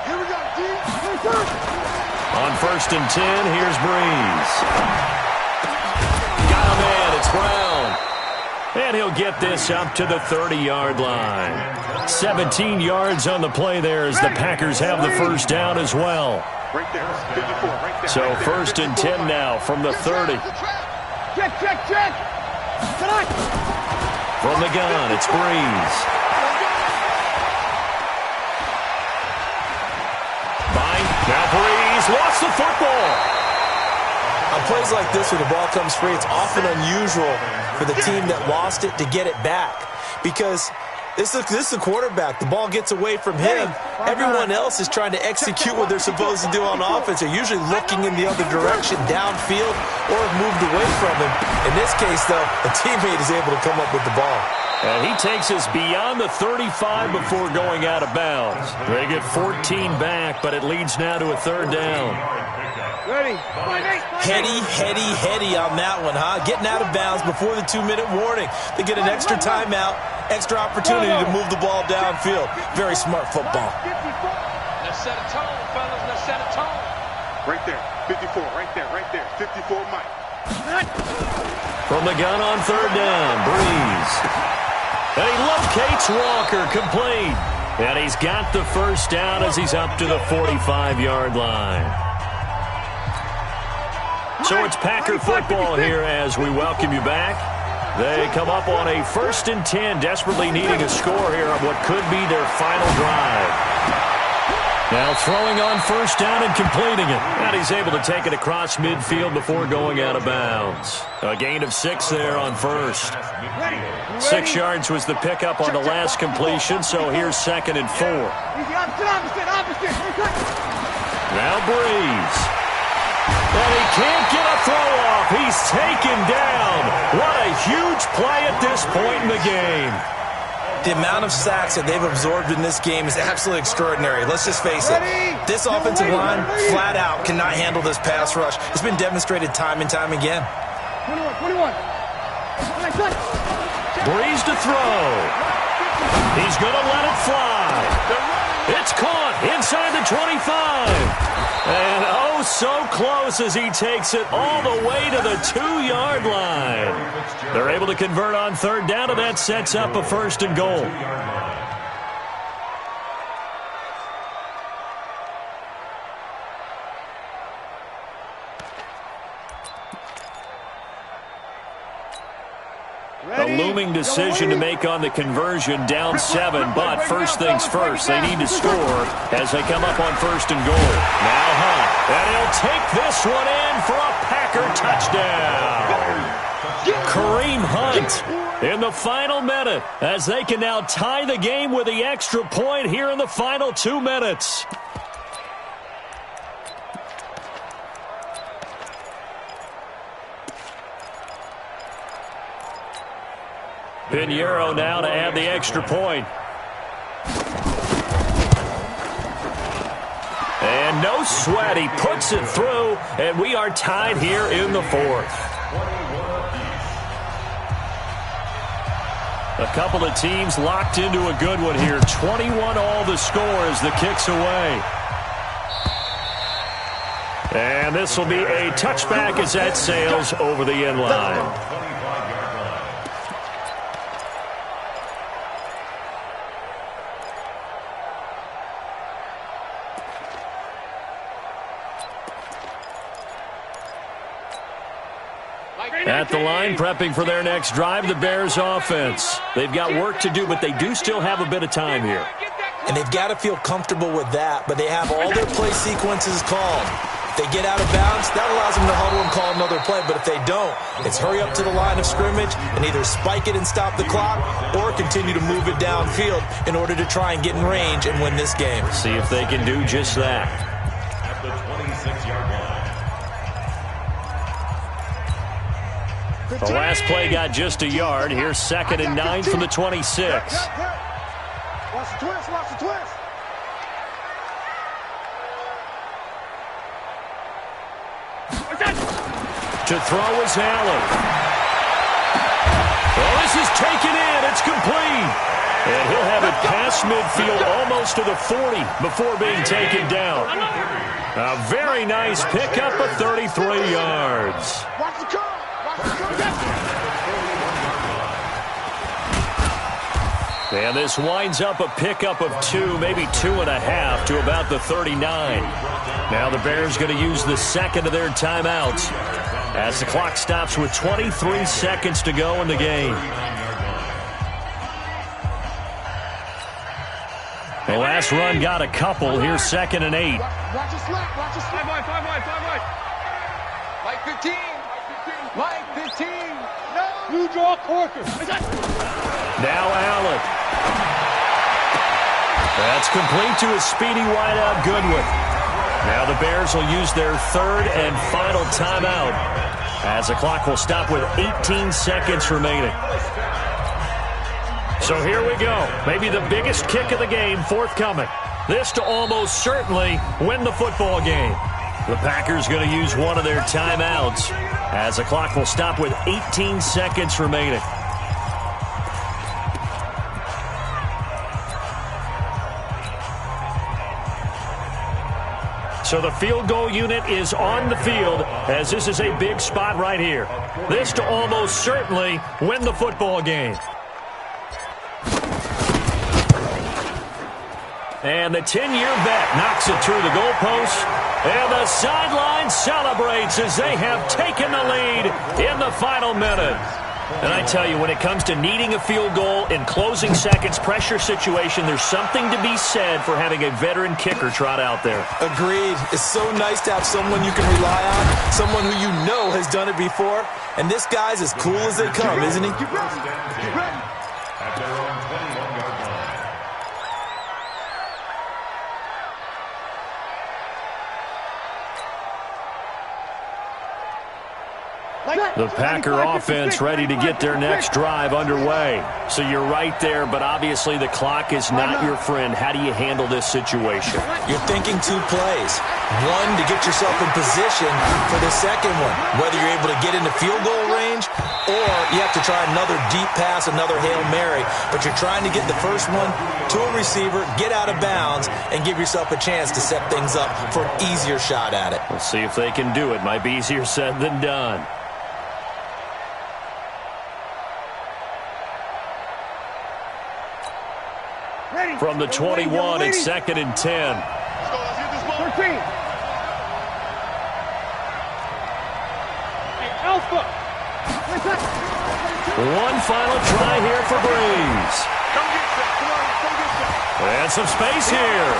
Here we go, D. On 1st and 10, here's Breeze. It's Brown. And he'll get this up to the 30-yard line. 17 yards on the play there as the Packers have the first down as well. Right there. 54, right there. So 1st and 10 now from the 30. Check. From the gun, it's Breeze. Now Breeze lost the football. On plays like this where the ball comes free, it's often unusual for the team that lost it to get it back. Because This is the quarterback. The ball gets away from him. Everyone else is trying to execute what they're supposed to do on offense. They're usually looking in the other direction, downfield, or have moved away from him. In this case, though, a teammate is able to come up with the ball. And he takes us beyond the 35 before going out of bounds. They get 14 back, but it leads now to a third down. Ready. Heady on that one, huh? Getting out of bounds before the 2-minute warning. They get an extra timeout, extra opportunity to move the ball downfield. Very smart football. Let's set a tone, fellas. Let's set a tone. Right there. 54. Right there. 54 Mike. From the gun on third down, Breeze. And he locates Walker, complete. And he's got the first down as he's up to the 45-yard line. So it's Packer football here as we welcome you back. They come up on a 1st and 10, desperately needing a score here on what could be their final drive. Now throwing on first down and completing it. And he's able to take it across midfield before going out of bounds. A gain of 6 there on first. 6 yards was the pickup on the last completion, so here's 2nd and 4. Now Breeze. And he can't get a throw off. He's taken down. What a huge play at this point in the game. The amount of sacks that they've absorbed in this game is absolutely extraordinary. Let's just face it. This offensive line, flat out, cannot handle this pass rush. It's been demonstrated time and time again. 21. Breeze to throw. He's going to let it fly. It's caught inside the 25. And oh, so close as he takes it all the way to the 2-yard line. They're able to convert on third down, and that sets up a 1st and goal. A looming decision to make on the conversion, down 7, but first things first, they need to score as they come up on 1st and goal. Now Hunt, and he'll take this one in for a Packer touchdown. Kareem Hunt in the final minute as they can now tie the game with the extra point here in the final 2 minutes. Pinheiro now to add the extra point. And no sweat, he puts it through, and we are tied here in the 4th. A couple of teams locked into a good one here. 21 all the score as the kick's away. And this will be a touchback as that sails over the end line. At the line, prepping for their next drive, the Bears offense. They've got work to do, but they do still have a bit of time here. And they've got to feel comfortable with that, but they have all their play sequences called. If they get out of bounds, that allows them to huddle and call another play, but if they don't, it's hurry up to the line of scrimmage and either spike it and stop the clock or continue to move it downfield in order to try and get in range and win this game. See if they can do just that. At the 26-yard line. The last play got just a yard. Here's 2nd and 9 from the 26. Watch the twist. Watch the twist. To throw is Allen. Well, this is taken in. It's complete. And he'll have it past midfield almost to the 40 before being taken down. A very nice pickup of 33 yards. Watch the curve. And this winds up a pickup of 2, maybe 2.5 to about the 39. Now the Bears going to use the second of their timeouts as the clock stops with 23 seconds to go in the game. The last run got a couple. Here's 2nd and 8. Watch your slap. Watch your slap. 5 wide. Mike 15. Mike 15. No. You draw Corker. Now Allen. That's complete to his speedy wideout Goodwin. Now the Bears will use their third and final timeout as the clock will stop with 18 seconds remaining. So here we go. Maybe the biggest kick of the game forthcoming. This to almost certainly win the football game. The Packers going to use one of their timeouts as the clock will stop with 18 seconds remaining. So the field goal unit is on the field as this is a big spot right here. This to almost certainly win the football game. And the 10-year vet knocks it through the goalpost. And the sideline celebrates as they have taken the lead in the final minute. And I tell you, when it comes to needing a field goal in closing seconds, pressure situation, there's something to be said for having a veteran kicker trot out there. Agreed. It's so nice to have someone you can rely on, someone who you know has done it before. And this guy's as cool as they come, isn't he? At their own 21-yard line. The Packer offense ready to get their next drive underway. So you're right there, but obviously the clock is not your friend. How do you handle this situation? You're thinking two plays. One, to get yourself in position for the second one, whether you're able to get into field goal range or you have to try another deep pass, another Hail Mary. But you're trying to get the first one to a receiver, get out of bounds, and give yourself a chance to set things up for an easier shot at it. We'll see if they can do it. Might be easier said than done. From the 21, it's 2nd and 10. Let's go. Let's hit this ball. 13. Hey, Alpha. One final try here for Breeze. Come get that. Come on, come get that. And some space here.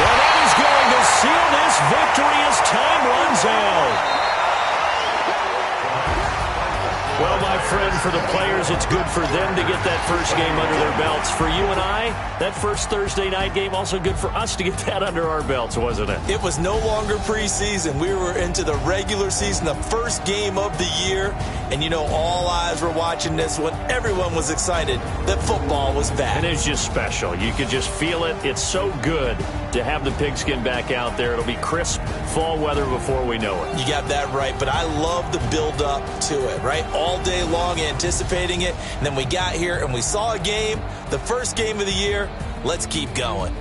Well, that is going to seal this victory as time runs out. Well, my friend, for the players, it's good for them to get that first game under their belts. For you and I, that first Thursday night game, also good for us to get that under our belts, wasn't it? It was no longer preseason. We were into the regular season, the first game of the year. And, you know, all eyes were watching this when everyone was excited that football was back. And it's just special. You could just feel it. It's so good to have the pigskin back out there. It'll be crisp fall weather before we know it. You got that right, but I love the build-up to it, right? All day long anticipating it, and then we got here and we saw a game, the first game of the year. Let's keep going.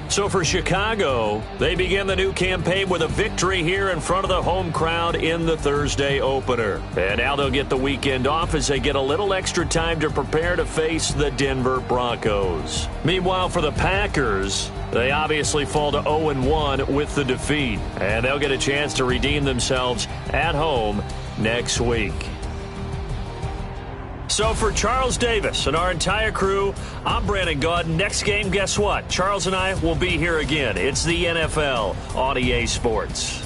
So for Chicago, they begin the new campaign with a victory here in front of the home crowd in the Thursday opener. And now they'll get the weekend off as they get a little extra time to prepare to face the Denver Broncos. Meanwhile, for the Packers, they obviously fall to 0-1 with the defeat. And they'll get a chance to redeem themselves at home next week. So for Charles Davis and our entire crew, I'm Brandon Gaudin. Next game, guess what? Charles and I will be here again. It's the NFL on EA Sports.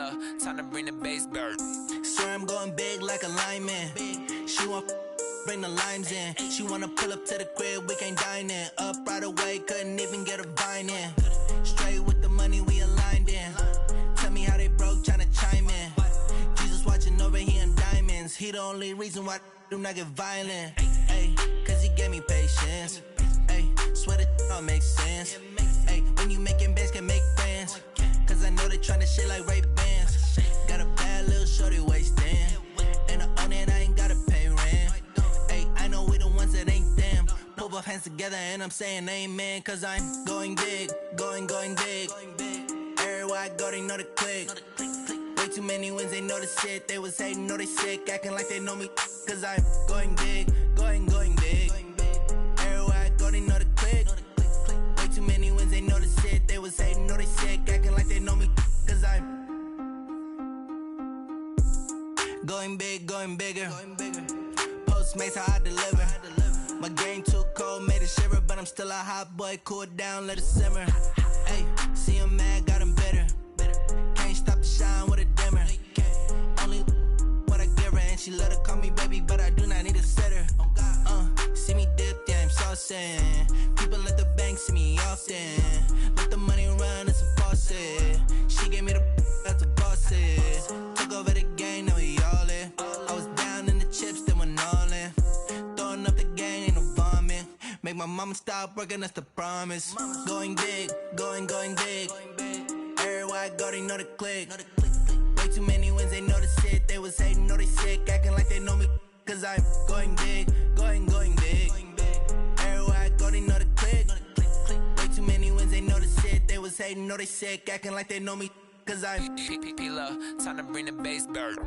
P-Love, time to bring the bass bird. Swear I'm going big like a lineman. She want bring the limes in. She wanna pull up to the crib, we can't dine in. Up right away, couldn't even get a vine in. Straight with the money we aligned in. Tell me how they broke, tryna chime in. Jesus watching over here in diamonds. He the only reason why I do not get violent. Ay, cause he gave me patience. Ay, swear that all makes sense. Ay, when you making bands, can make friends. Cause I know they tryna shit like Ray-Bans. Got a bad little shorty wasting. And I own it, I ain't gotta pay rent. Ay, I know we the ones that ain't them. Pull both hands together and I'm saying amen. Cause I'm going big, going big. Everywhere I go, they know the click. Way too many wins, they know the shit. They was hating, know they sick, acting like they know me. Cause I'm going big, going big. Everywhere I go, they know the click. Way too many wins, they know the shit. They was hating, know they sick, acting like they know me. Cause I'm going big, going bigger. Postmates, how I deliver. My game too cold, made it shiver. But I'm still a hot boy, cool it down, let it simmer. Hey, see him mad, got him bitter. Can't stop the shine with a dimmer. Only what I give her, and she let her call me baby, but I do not need a sitter. See me dip, yeah, I'm saucing. People at the bank see me often. Let the money run, it's a faucet. She gave me the that's a boss it. Took over the game, now we all in. I was down in the chips, then went all in. Throwing up the gang, ain't no vomit. Make my mama stop working, that's the promise. Going big, going big. Everywhere I go, they know the click. Way too many wins, they know the shit. They was hating, know they sick, acting like they know me. Cause I'm going big, going big. Everywhere I go, they know the click. Way too many wins, they know the shit. They was hating, know they sick, acting like they know me. Cause I'm P-Love, time to bring the bass bird.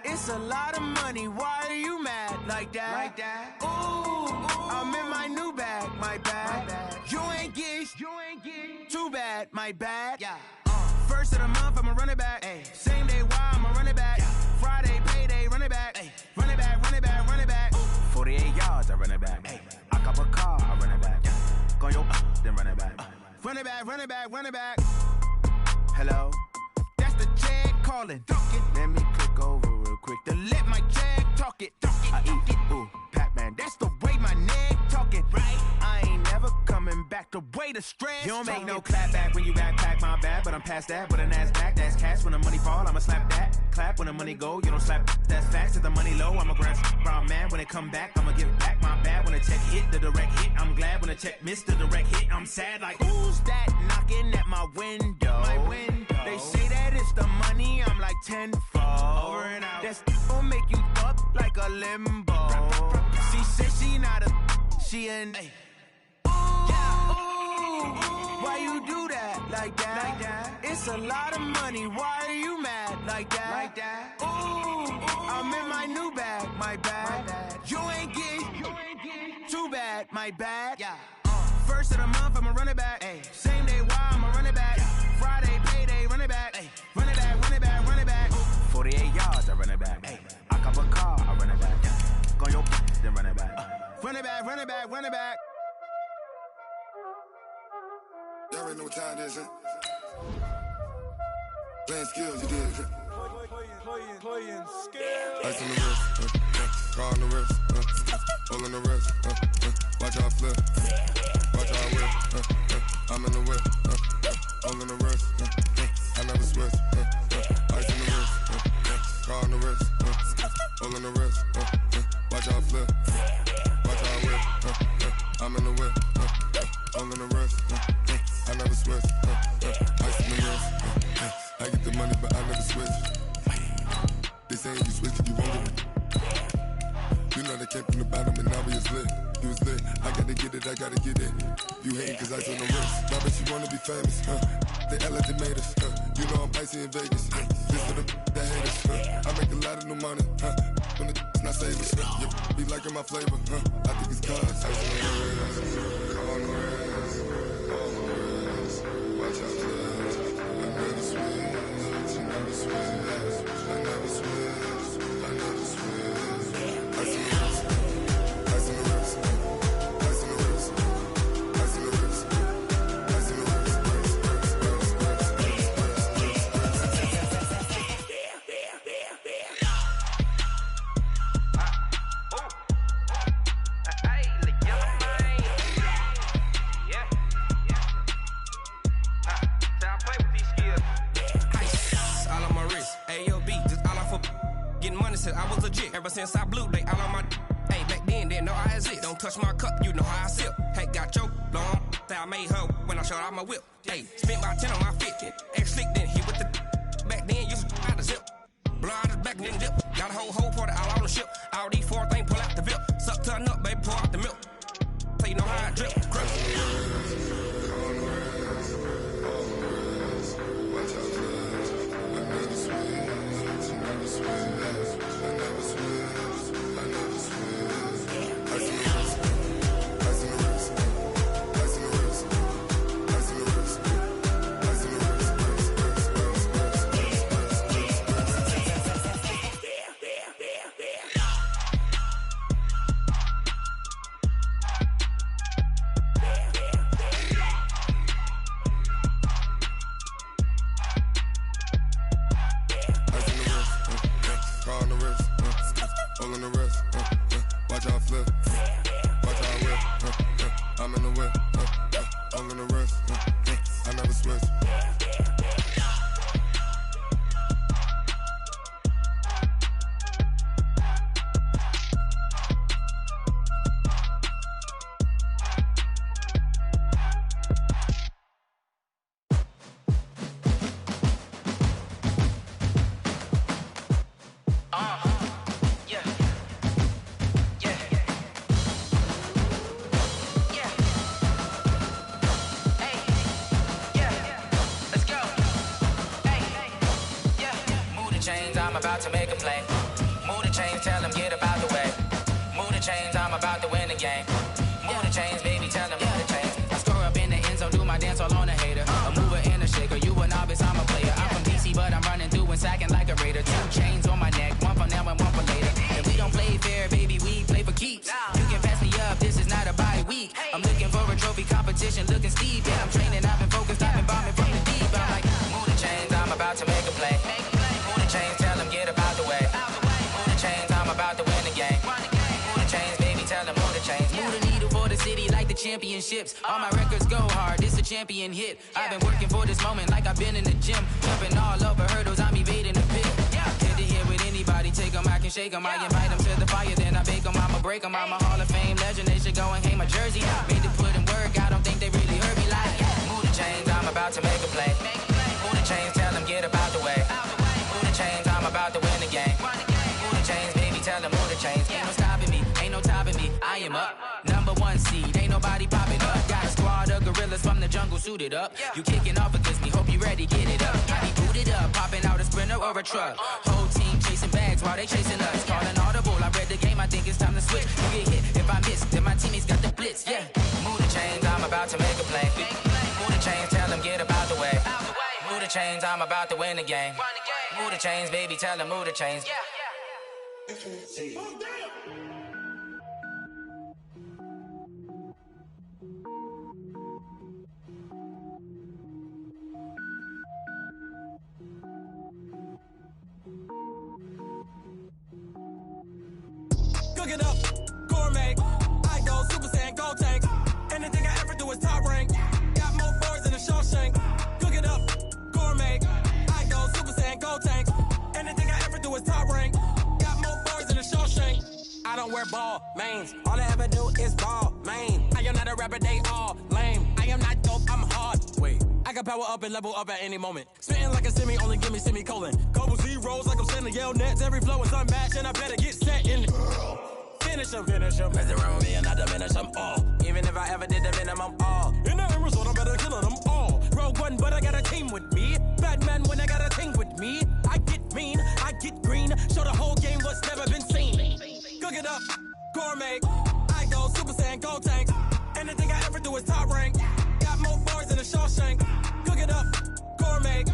It's a lot of money, why are you mad like that? Ooh, I'm in my new bag, my bad. You ain't get too bad, my bad. Yeah. First of the month, I'ma run it back. Ay. Same day, why I'ma run it back. Yeah. Friday, payday, run it back. Ay. Run it back, run it back, run it back. Ooh. 48 yards, I run it back. Ay. I cop a car, I run it back. Yeah. Go your then run it back. Run it back, run it back, run it back. Hello? That's the jag calling. Let me click over real quick to let my jag talk it. I eat it, ooh, Pac-Man. That's the way my neck talking. Right? I ain't never coming back the way the stress. You don't make no clap back when you backpack, my bad. But I'm past that with an ass back. That's cash when the money fall, I'ma slap that. Clap when the money go, you don't slap. That's facts. If the money low, I'ma grab brown man. When it come back, I'ma give back my bad. When the check hit, the direct hit. I'm glad when the check missed the direct hit. I'm sad like, who's that knocking at my window? My window. They say that it's the money, I'm like tenfold. Over and out. That's gon' make you up like a limbo. She said she not a, she an. Ay. Why you do that like that? It's a lot of money, why are you mad like that? Ooh, I'm in my new bag, my bad. You ain't get too bad, my bad. Yeah. First of the month, I'ma run it back. Ay. Same day, why I'ma run it back. Yeah. Friday, payday, run it back. Ay. Run it back, run it back, run it back. 48 yards, I run it back. Ay. I cop a car, I run it back. Yeah. Go your then run it back. Run it back, run it back, run it back. Y'all already know what time it is, huh? Playing skills, you did. Playing skills. Ice on the wrist, car on the wrist, hole on the wrist, watch out flip, watch out whip, I'm in the whip, hole in the wrist, I never switch, ice on the wrist, car on the wrist, hole in the wrist, watch out flip, watch out whip, I'm in the whip, hole lit, you was lit. I gotta get it, I gotta get it. You hating cause I took no risks. Now bet you wanna be famous, They act like they made us, You know I'm icy in Vegas, This for the that hate us, I make a lot of new money, When it's not savers, You be liking my flavor, I think it's cause ice on the wrist, on the wrist, on the wrist. Watch out, cuz I never switch, I never switch, I never switch, I never switch. Ice on the wrist, ice on the wrist, ice on the wrist, ice on the wrist, ice on the wrist. I was legit. Ever since I blew, they all on my hey, back then, didn't know I exist. Don't touch my cup, you know how I sip. Hey, got your long that I made her when I showed out my whip. Hey, spent my 10 on my 50. Ex-slick, then hit with the back then, used to out the zip. Blow out his back, then dip. Got a whole party all on the ship. All these 4 things, pull out the VIP. Suck, turn up, baby, pour out the milk. So you know how I drip. Crush. I'm about to make a play. Move the chains, tell them get up out the way. Move the chains, I'm about to win the game. Move the chains, baby, tell them move the chains. I score up in the end zone, do my dance all on a hater. A mover and a shaker, you a novice, I'm a player. I'm from DC, but I'm running through and sacking like a raider. 2 chains on my neck, one for now and one for later. And we don't play fair, baby, we play for keeps. You can pass me up, this is not a bye week. I'm looking for a trophy competition, looking steep. Yeah, I'm training, I've been focused, I've been bombing from the deep. I'm like, move the chains, I'm about to make a play. Move the chains, tell them get up out the way. Move the chains, I'm about to win the game. Move the chains, baby, tell them move the chains. Move the needle for the city like the championships. All my records go hard, this a champion hit. I've been working for this moment like I've been in the gym. Jumping all over hurdles, I'm evading the pit. Head to head with anybody, take them, I can shake them. I invite them to the fire, then I bake them, I'ma break them. I'm a Hall of Fame legend, they should go and hang my jersey. Made to put in work, I don't think they really heard me like. Move the chains, I'm about to make a play. Move the chains, tell them get up out the way. Move the chains, I'm about to win the game. Move the chains, baby, tell them move the chains. Ain't no stopping me, ain't no topping me, I am up. #1 seed, ain't nobody popping up. Got a squad of gorillas from the jungle suited up. You kicking off against me, hope you ready, get it up. I be booted up, popping out a Sprinter or a truck. Whole team chasing bags while they chasing us. Calling audible, I read the game, I think it's time to switch. You get hit, if I miss, then my teammates got the blitz, yeah. Move the chains, I'm about to make a play. Move the chains, tell them get up out the way. Move the chains, I'm about to win the game. Move the chains, baby, tell them move the chains. Cook it up, gourmet. I go Super Saiyan, gold tank. Anything I ever do is top rank. Got more boards than a Shawshank. Cook it up, gourmet. I go Super Saiyan, gold tank. Anything I ever do is top rank. Got more boards than a Shawshank. I don't wear ball mains. All I ever do is ball main. I am not a rapper, they all lame. I am not dope, I'm hard. Wait, I can power up and level up at any moment. Spitting like a semi, only give me semicolon. Couple zeros like I'm sending yell nets. Every flow is unmatched and I better get set in. finish them. Mess around with me and I diminish them all. Even if I ever did the minimum, all. In the end result, I better kill them all. Rogue One, but I got a team with me. Batman when I got a thing with me. I get mean, I get green. Show the whole game what's never been seen. Cook it up, gourmet. I go Super Saiyan, go tank. Anything I ever do is top rank. Got more bars than a Shawshank. Cook it up, gourmet.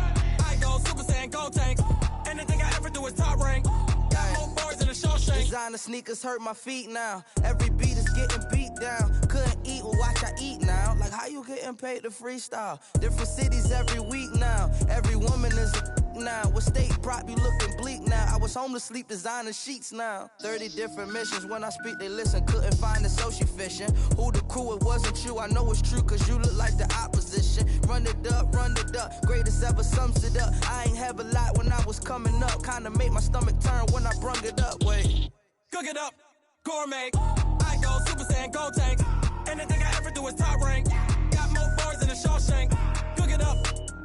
I go Super Saiyan, go tank. Anything I ever do is top rank. Got more bars than a Shawshank. Designer sneakers hurt my feet now. Every beat is getting beat down. Couldn't eat, well watch I eat now. Like how you getting paid to freestyle? Different cities every week now. Every woman is a now. What state prop you looking bleak now? I was home to sleep designer sheets now. 30 different missions. When I speak they listen. Couldn't find it so she fishing. Who the crew? It wasn't you. I know it's true cause you look like the opposition. Run it up, greatest ever sums it up. I ain't have a lot when I was coming up. Kinda made my stomach turn when I brung it up. Wait. Cook it up, gourmet. I go Super Saiyan, go tank. Anything I ever do is top rank. Got more bars than a Shawshank. Cook it up,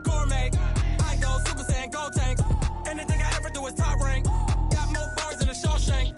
gourmet. I go Super Saiyan, go tank. Anything I ever do is top rank. Got more bars than a Shawshank.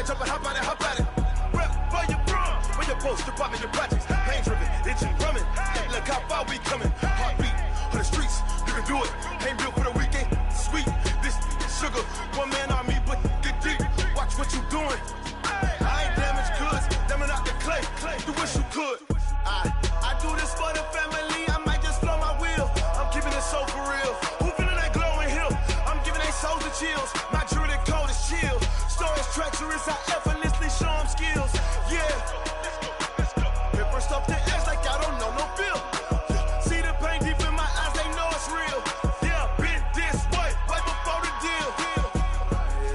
up and hop at it. Rep for your bro, for your post, your pop, your projects. Pain driven, itching, drumming. Hey, look how far we coming. Heartbeat on the streets, you can do it. Ain't built for the weekend. Sweet, this sugar, one man army, but get deep. Watch what you doing. I ain't damaged goods, damn out the clay. You wish you could. I do this for the family. I might just blow my wheel. I'm keeping it so for real. Who feeling that glowing hill? I'm giving they souls the chills. My jewelry cold is chill. Stories treacherous, I effortlessly show them skills. Yeah. Paper stuff the edge like I don't know no feel. See the pain deep in my eyes, they know it's real. Yeah, been this way, way before the deal.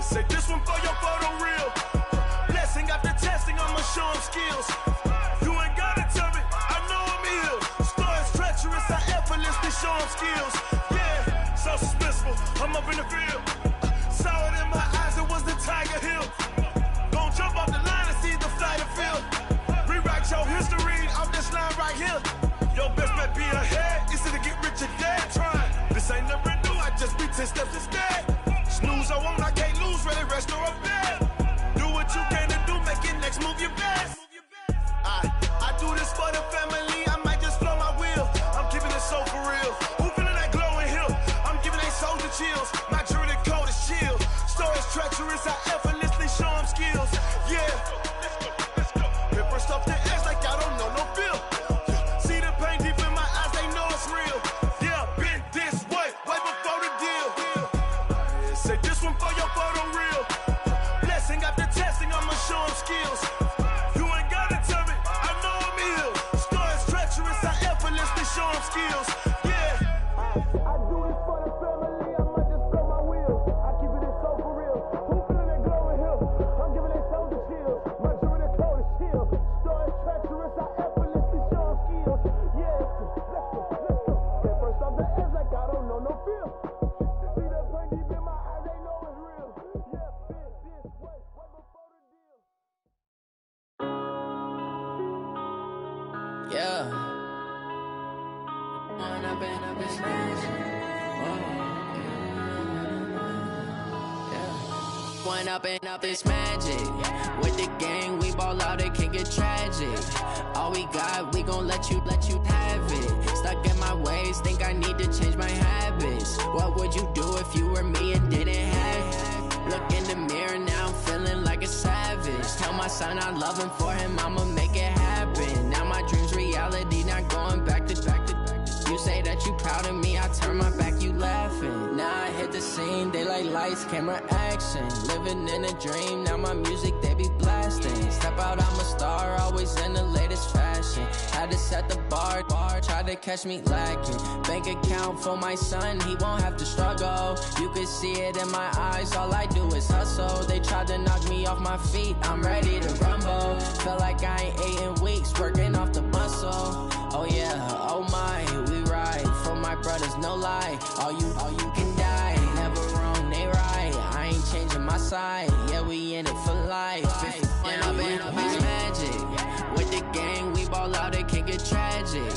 Say this one for your photo reel. Blessing after testing, I'ma show them skills. You ain't gotta tell me, I know I'm ill. Stories treacherous, I effortlessly show them skills. Yeah, so suspenseful, I'm up in the field. Saw it in my eyes, it was the Tiger Hill. Gon' jump off the line and see the flight of field. Rewrite your history off this line right here. Your best bet be ahead, easy to get rich or dead. Trying, this ain't never new, I just be 10 steps instead. Snooze I won't, I can't lose, ready, rest or a bed. Do what you can to do, make it next move your best. I do this for the family, I might just blow my wheel. I'm keeping it so for real. Who feeling that glowing hill? I'm giving they souls the chills. My jewelry cold is chill. Stories treacherous, I effortlessly show them skills. Yeah. Paper stuff the edge like I don't know no feel. See the pain deep in my eyes, they know it's real. Yeah, been this way, way before the deal. Say this one for your photo reel. Blessing after testing, I'ma show them skills. You ain't gotta tell me, I know I'm ill. Stories treacherous, I effortlessly show them skills. Yeah. I do this for the family, I might just blow my wheel. I keep it so for real. Who feeling that glowing hill? I'm giving they souls the chills. My jewelry cold is chill. Stories treacherous, I effortlessly show them skills. Yeah, let's go. Get first off the edge like I don't know no feel. See that pain deep in my eyes, they know it's real. Yeah, been this way, way before the deal. Yeah. When I've been up this When up this magic. With the gang, we ball out, it can get tragic. All we got, we gon' let you have it. Stuck in my ways, think I need to change my habits. What would you do if you were me and didn't have it? Look in the mirror now, I'm feeling like a savage. Tell my son I love him, for him I'ma make it happen. Now my dream's reality, not going back to. You say that you proud of me, I turn my back, you laughing. Now I hit the scene, they like lights, camera, action. Living in a dream, now my music, they be blasting. Step out, I'm a star, always in the latest fashion. Had to set the bar, try to catch me lacking. Bank account for my son, he won't have to struggle. You can see it in my eyes, all I do is hustle. They tried to knock me off my feet, I'm ready to rumble. Feel like I ain't ate in weeks, working off the muscle. Oh yeah, oh my, we ride for my brothers, no lie. All you can die, never wrong, they right. I ain't changing my side, yeah, we in it for life. When I've been up this magic. With the gang, we ball out, it can get tragic.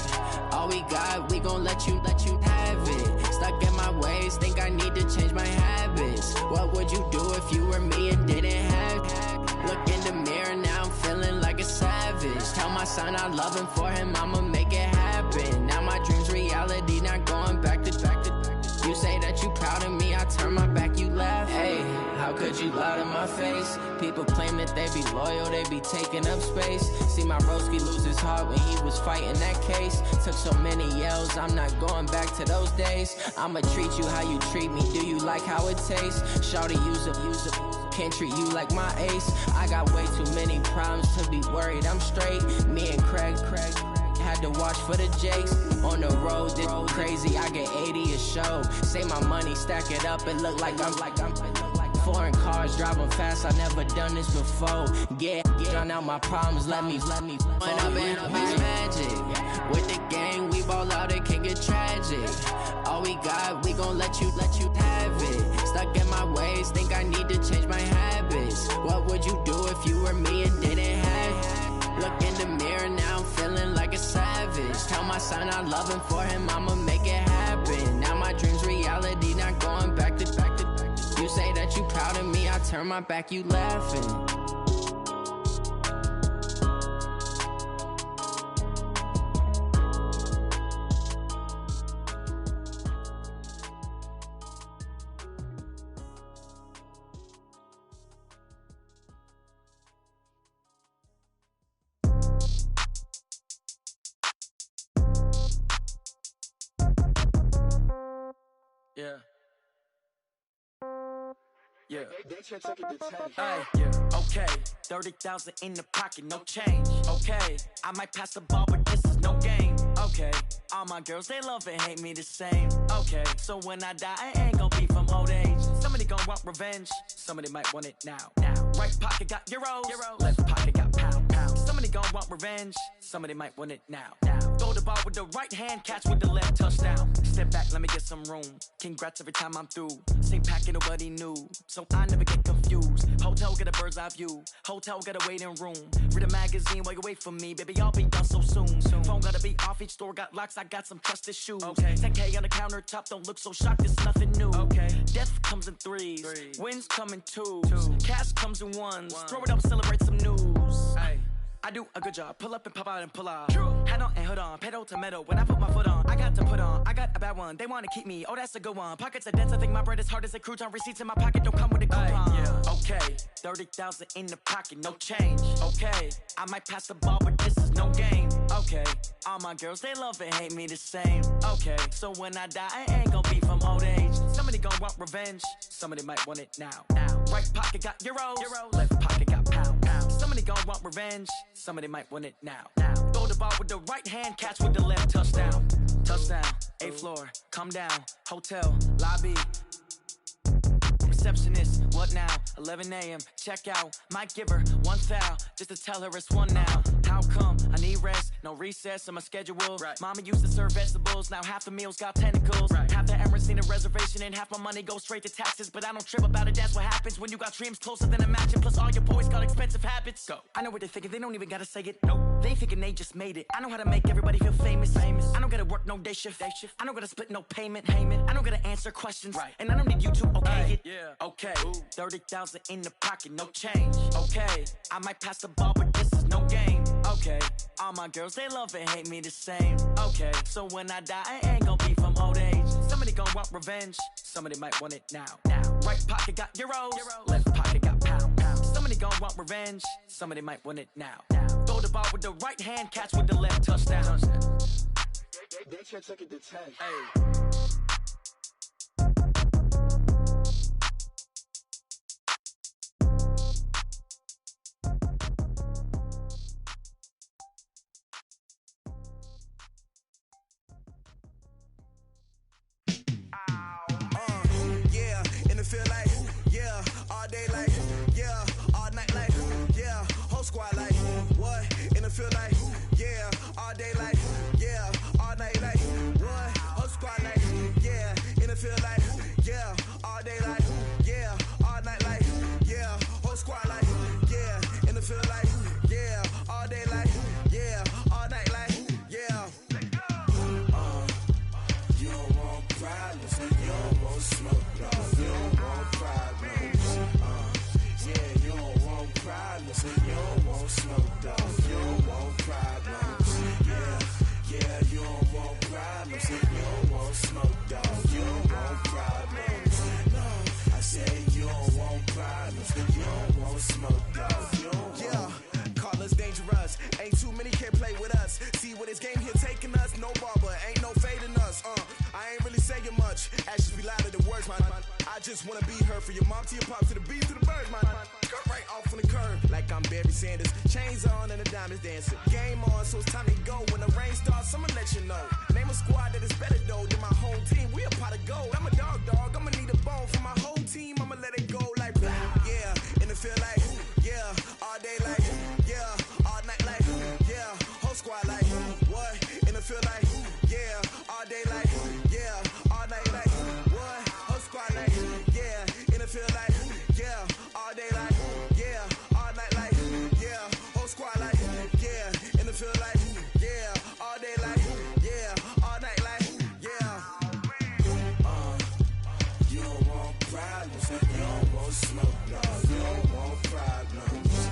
All we got, we gon' let you have it. Stuck in my ways, think I need to change my habits. What would you do if you were me and didn't have it? Look in the mirror, now I'm feeling like a savage. Tell my son I love him, for him I'ma make it happen. Now my dream's reality, not going back to. You say that you proud of me, I turn my back, you laugh. Hey, how could you lie to my face? People claim that they be loyal, they be taking up space. See my broski lose his heart when he was fighting that case. Took so many yells, I'm not going back to those days. I'ma treat you how you treat me, do you like how it tastes? Shawty, use up, can't treat you like my ace. I got way too many problems to be worried, I'm straight. Me and Craig had to watch for the Jakes. On the road, this crazy, I get 80 a show. Say my money, stack it up, it look like I'm foreign cars, driving fast, I never done this before. Yeah, drown out my problems, let me. When I've been up this magic. With the gang, we ball out, it can get tragic. All we got, we gon' let you have it. Stuck in my ways, think I need to change my habits. What would you do if you were me and didn't have it? Look in the mirror, now I'm feeling like a savage. Tell my son I love him, for him I'ma make it happen. Now my dream's reality, not going back to. You say that you proud of me, I turn my back, you laughing. Yeah. Hey, yeah. Okay. 30,000 in the pocket, no change. Okay. I might pass the ball, but this is no game. Okay. All my girls, they love and hate me the same. Okay. So when I die, I ain't gon' be from old age. Somebody gon' want revenge. Somebody might want it now. Right pocket got euros. Left pocket got pound. Somebody gon' want revenge. Somebody might want it now. Throw the ball with the right hand, catch with the left, touchdown. Step back, let me get some room. Congrats every time I'm through. Same packet, nobody knew, so I never get confused. Hotel get a bird's eye view. Hotel got a waiting room. Read a magazine while you wait for me, baby. I'll be done so soon. Phone gotta be off. Each store got locks. I got some trusted shoes. 10K on the countertop. Don't look so shocked. It's nothing new. Death comes in threes. Wins come in twos. Cash comes in ones. Throw it up, celebrate some news. I do a good job. Pull up and pop out and pull out. Head on and hood on. Pedal to metal. When I put my foot on, I got to put on. I got a bad one. They want to keep me. Oh, that's a good one. Pockets are dense. I think my bread is hard as a crouton. Receipts in my pocket don't come with a coupon. Okay. 30,000 in the pocket. No change. Okay. I might pass the ball, but this is no game. Okay. All my girls, they love and hate me the same. Okay. So when I die, I ain't gon' be from old age. Somebody gon' want revenge. Somebody might want it now. Right pocket got euros. Left pocket got pound. Somebody gon' want revenge. Somebody might want it now. Throw the ball with the right hand, catch with the left, touchdown. Touchdown, 8th floor, come down, hotel, lobby. Receptionist, what now? 11 a.m., check out. Might give her one foul, just to tell her it's one now. How come? I need rest, no recess on my schedule. Mama used to serve vegetables, now half the meals got tentacles. Half the Emirates need a reservation and half my money goes straight to taxes. But I don't trip about it, that's what happens when you got dreams closer than a mansion. Plus all your boys got expensive habits. Go. I know what they're thinking, they don't even gotta say it. Nope. They thinking they just made it. I know how to make everybody feel famous. I don't gotta work no day shift. I don't gotta split no payment. I don't gotta answer questions. And I don't need you to okay it. Okay, 30,000 in the pocket, no change. Okay, I might pass the ball, but this is no game. Okay, all my girls, they love and hate me the same. Okay, so when I die, I ain't gon' be from old age. Somebody gon' want revenge. Somebody might want it now. Right pocket got euros. Left pocket got pound. Somebody gon' want revenge. Somebody might want it now. Throw the ball with the right hand, catch with the left, touchdown. They can't take it to 10. Feel like, yeah, all day like, yeah, all night like, yeah, whole squad like, what? And it feel like, yeah, all day like, yeah, all night like, what? Whole squad like, yeah, and it feel like, yeah, all day like, yeah, all night like, yeah, whole squad like, yeah, and it feel like, yeah, all day like, yeah, all night like, yeah. You don't want problems, you don't want smoke, no. Problems. You don't want smoke, dog. You don't want problems. Yeah, you don't want problems. You don't want smoke, dog. You don't want problems. No, I said you don't want problems. You don't want smoke, dog. You don't want. Call us dangerous. Ain't too many can play with us. See what this game here taking us. No barber, ain't no fading us. I ain't really saying much. Actions be louder than words, man. I just wanna be heard from your mom to your pop to the beat to the birds, man. Cut right off on the curb, like I'm Barry Sanders. Chains on and the diamonds dancing. Game on, so it's time to go. When the rain starts, I'ma let you know. Name a squad that is better though than my whole team. We a pot of gold. I'm a dog. I'ma need a bone for my whole team. I'ma let it go like yeah, and it feel like yeah, all day like yeah, all night like yeah, whole squad like what? And it feel like yeah, all day like yeah, all night like what? Whole squad like yeah, and it feel like yeah, all day like yeah, all night like yeah, whole squad like yeah, and it feel like yeah, all day like yeah, all night like yeah. You don't want problems, you don't want smoke, no. You don't want problems.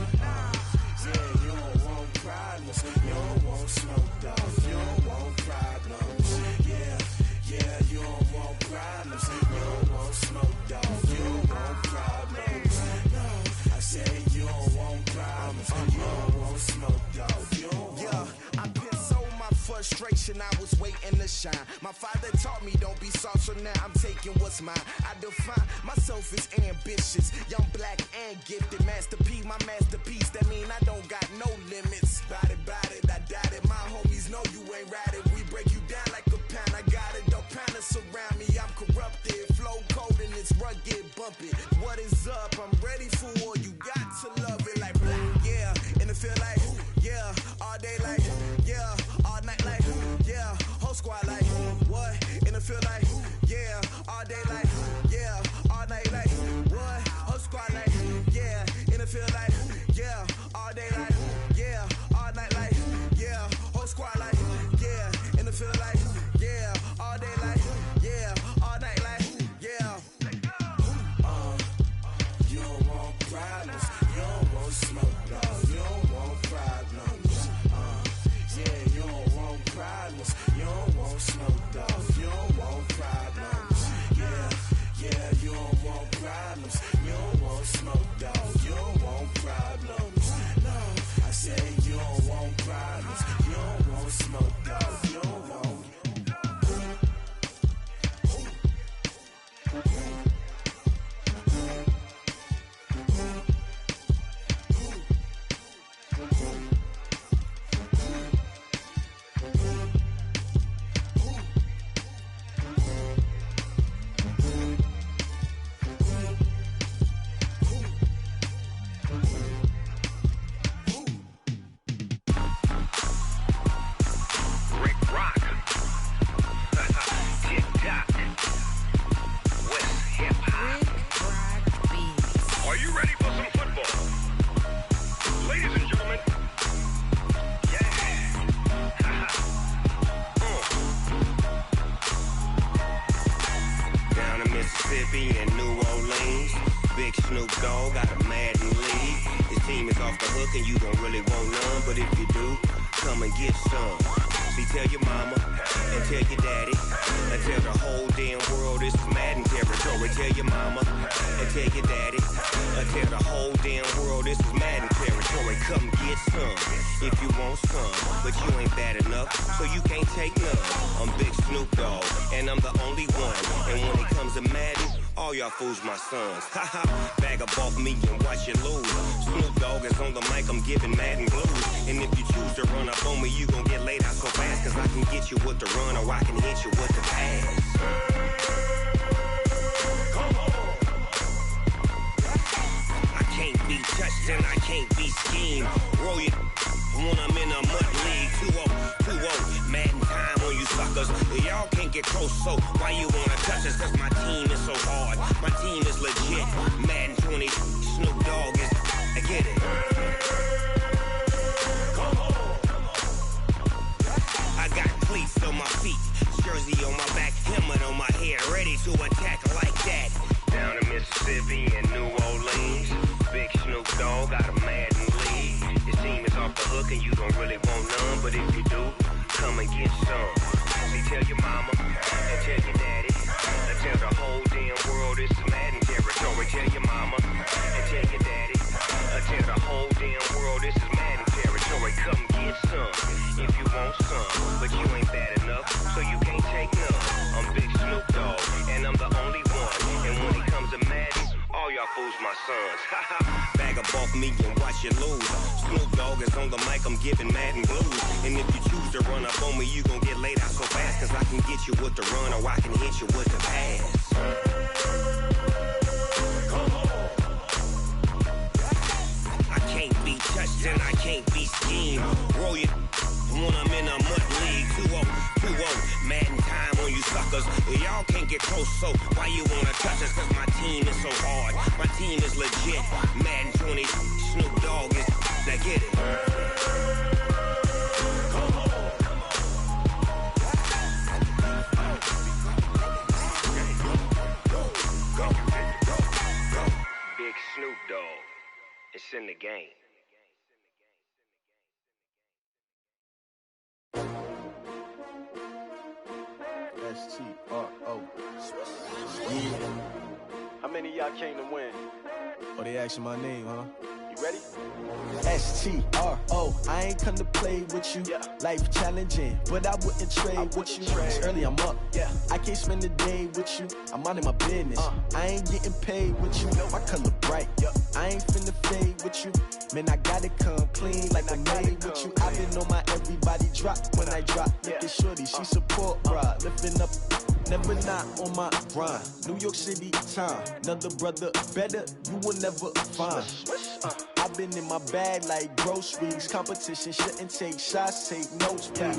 Yeah, you don't want problems, you don't want smoke, dog. You don't want problems. Yeah, you don't want problems, you don't want smoke, dog. You don't want problems. No, I said you don't want problems, you don't want smoke, dog. You don't want. Yeah, I piss so my frustration. generation, I was waiting to shine. My father taught me don't be soft, so now I'm taking what's mine. I define myself as ambitious, young, black, and gifted. Master P, my masterpiece, that mean I don't got no limits. Bout it, I doubt it. My homies know you ain't ratted. We break you down like a pound. I got it, don't pound us around me. I'm corrupted, flow cold and it's rugged, bumpy. What is up? I'm ready for war. You got to love it like black, yeah. And it feel like, yeah. All day like, yeah. All night like, yeah. Whole squad like, what? And it feel like, yeah. All day like, yeah. All night like, what? Whole squad like, yeah. And it feel like, yeah. All day like, yeah. All night like, yeah. Whole squad like, yeah. And it feel like, yeah. All day like, yeah. All night like, yeah. You don't want problems. You don't want smoke, dog. You don't want problems. Yeah, you don't want problems. You don't want smoke, dog. You don't want problems. Yeah, you don't want problems. You don't want smoke, dog. You don't want problems. No, I said you don't want problems. You don't want smoke, dog. You don't want. Fools my sons. Haha, bag up off me and watch you lose. Snoop Dogg is on the mic, I'm giving Madden blues. And if you choose to run up on me, you gon' get laid out so fast. Cause I can get you with the run or I can hit you with the pass. Come on. I can't be touched and I can't be schemed. Roll you when I'm in a mud league. 2-0, Madden time on you suckers. Y'all can't get close, so why you wanna touch us? Cause my team is so hard. My team is legit. Madden 20, Snoop Dogg is. I get it. Come on. I got cleats on my feet, jersey on my back, helmet on my head, ready to attack like that. Down in Mississippi and New Orleans, big Snoop Dogg got a Madden lead. His team is off the hook and you don't really want none, but if you do, come and get some. See, tell your mama and tell your daddy, and tell the whole damn world it's Madden territory. Tell your mama and tell your daddy, and tell the whole damn world this is Madden territory. Come get some if you want some, but you ain't bad enough, so you can't take none. I'm Big Snoop Dogg, and I'm the only one. And when it comes to Madden, all y'all fools my sons. Bag up off me and watch you lose. Snoop Dogg is on the mic, I'm giving Madden blues. And if you choose to run up on me, you gon' get laid out so fast. Cause I can get you with the run or I can hit you with the pass. Come on. I can't be touched and I can't be schemed. Roll you when I'm in a mud league. 2-0, Madden time on you suckers. Y'all can't get close, so why you wanna touch us? Cause my team is so hard. My team is legit. Madden 20, Snoop Dogg is. Now get it. Come on. Go. Big Snoop Dogg. It's in the game. S-T-R-O. Yeah. How many of y'all came to win? Oh, they asking my name, huh? You ready? STRO, I ain't come to play with you. Life challenging, but I wouldn't trade with you. It's early, I'm up. I can't spend the day with you. I'm minding my business. I ain't getting paid with you. My color bright. I ain't finna fade with you. Man, I gotta come clean like I made with you. I've been on my everybody drop when I drop. Look at shorty, she support, bruh. Lifting up, never not on my grind. New York City time, another brother better, you will never find. I've been in my bag like groceries. Competition shouldn't take shots, take notes, please.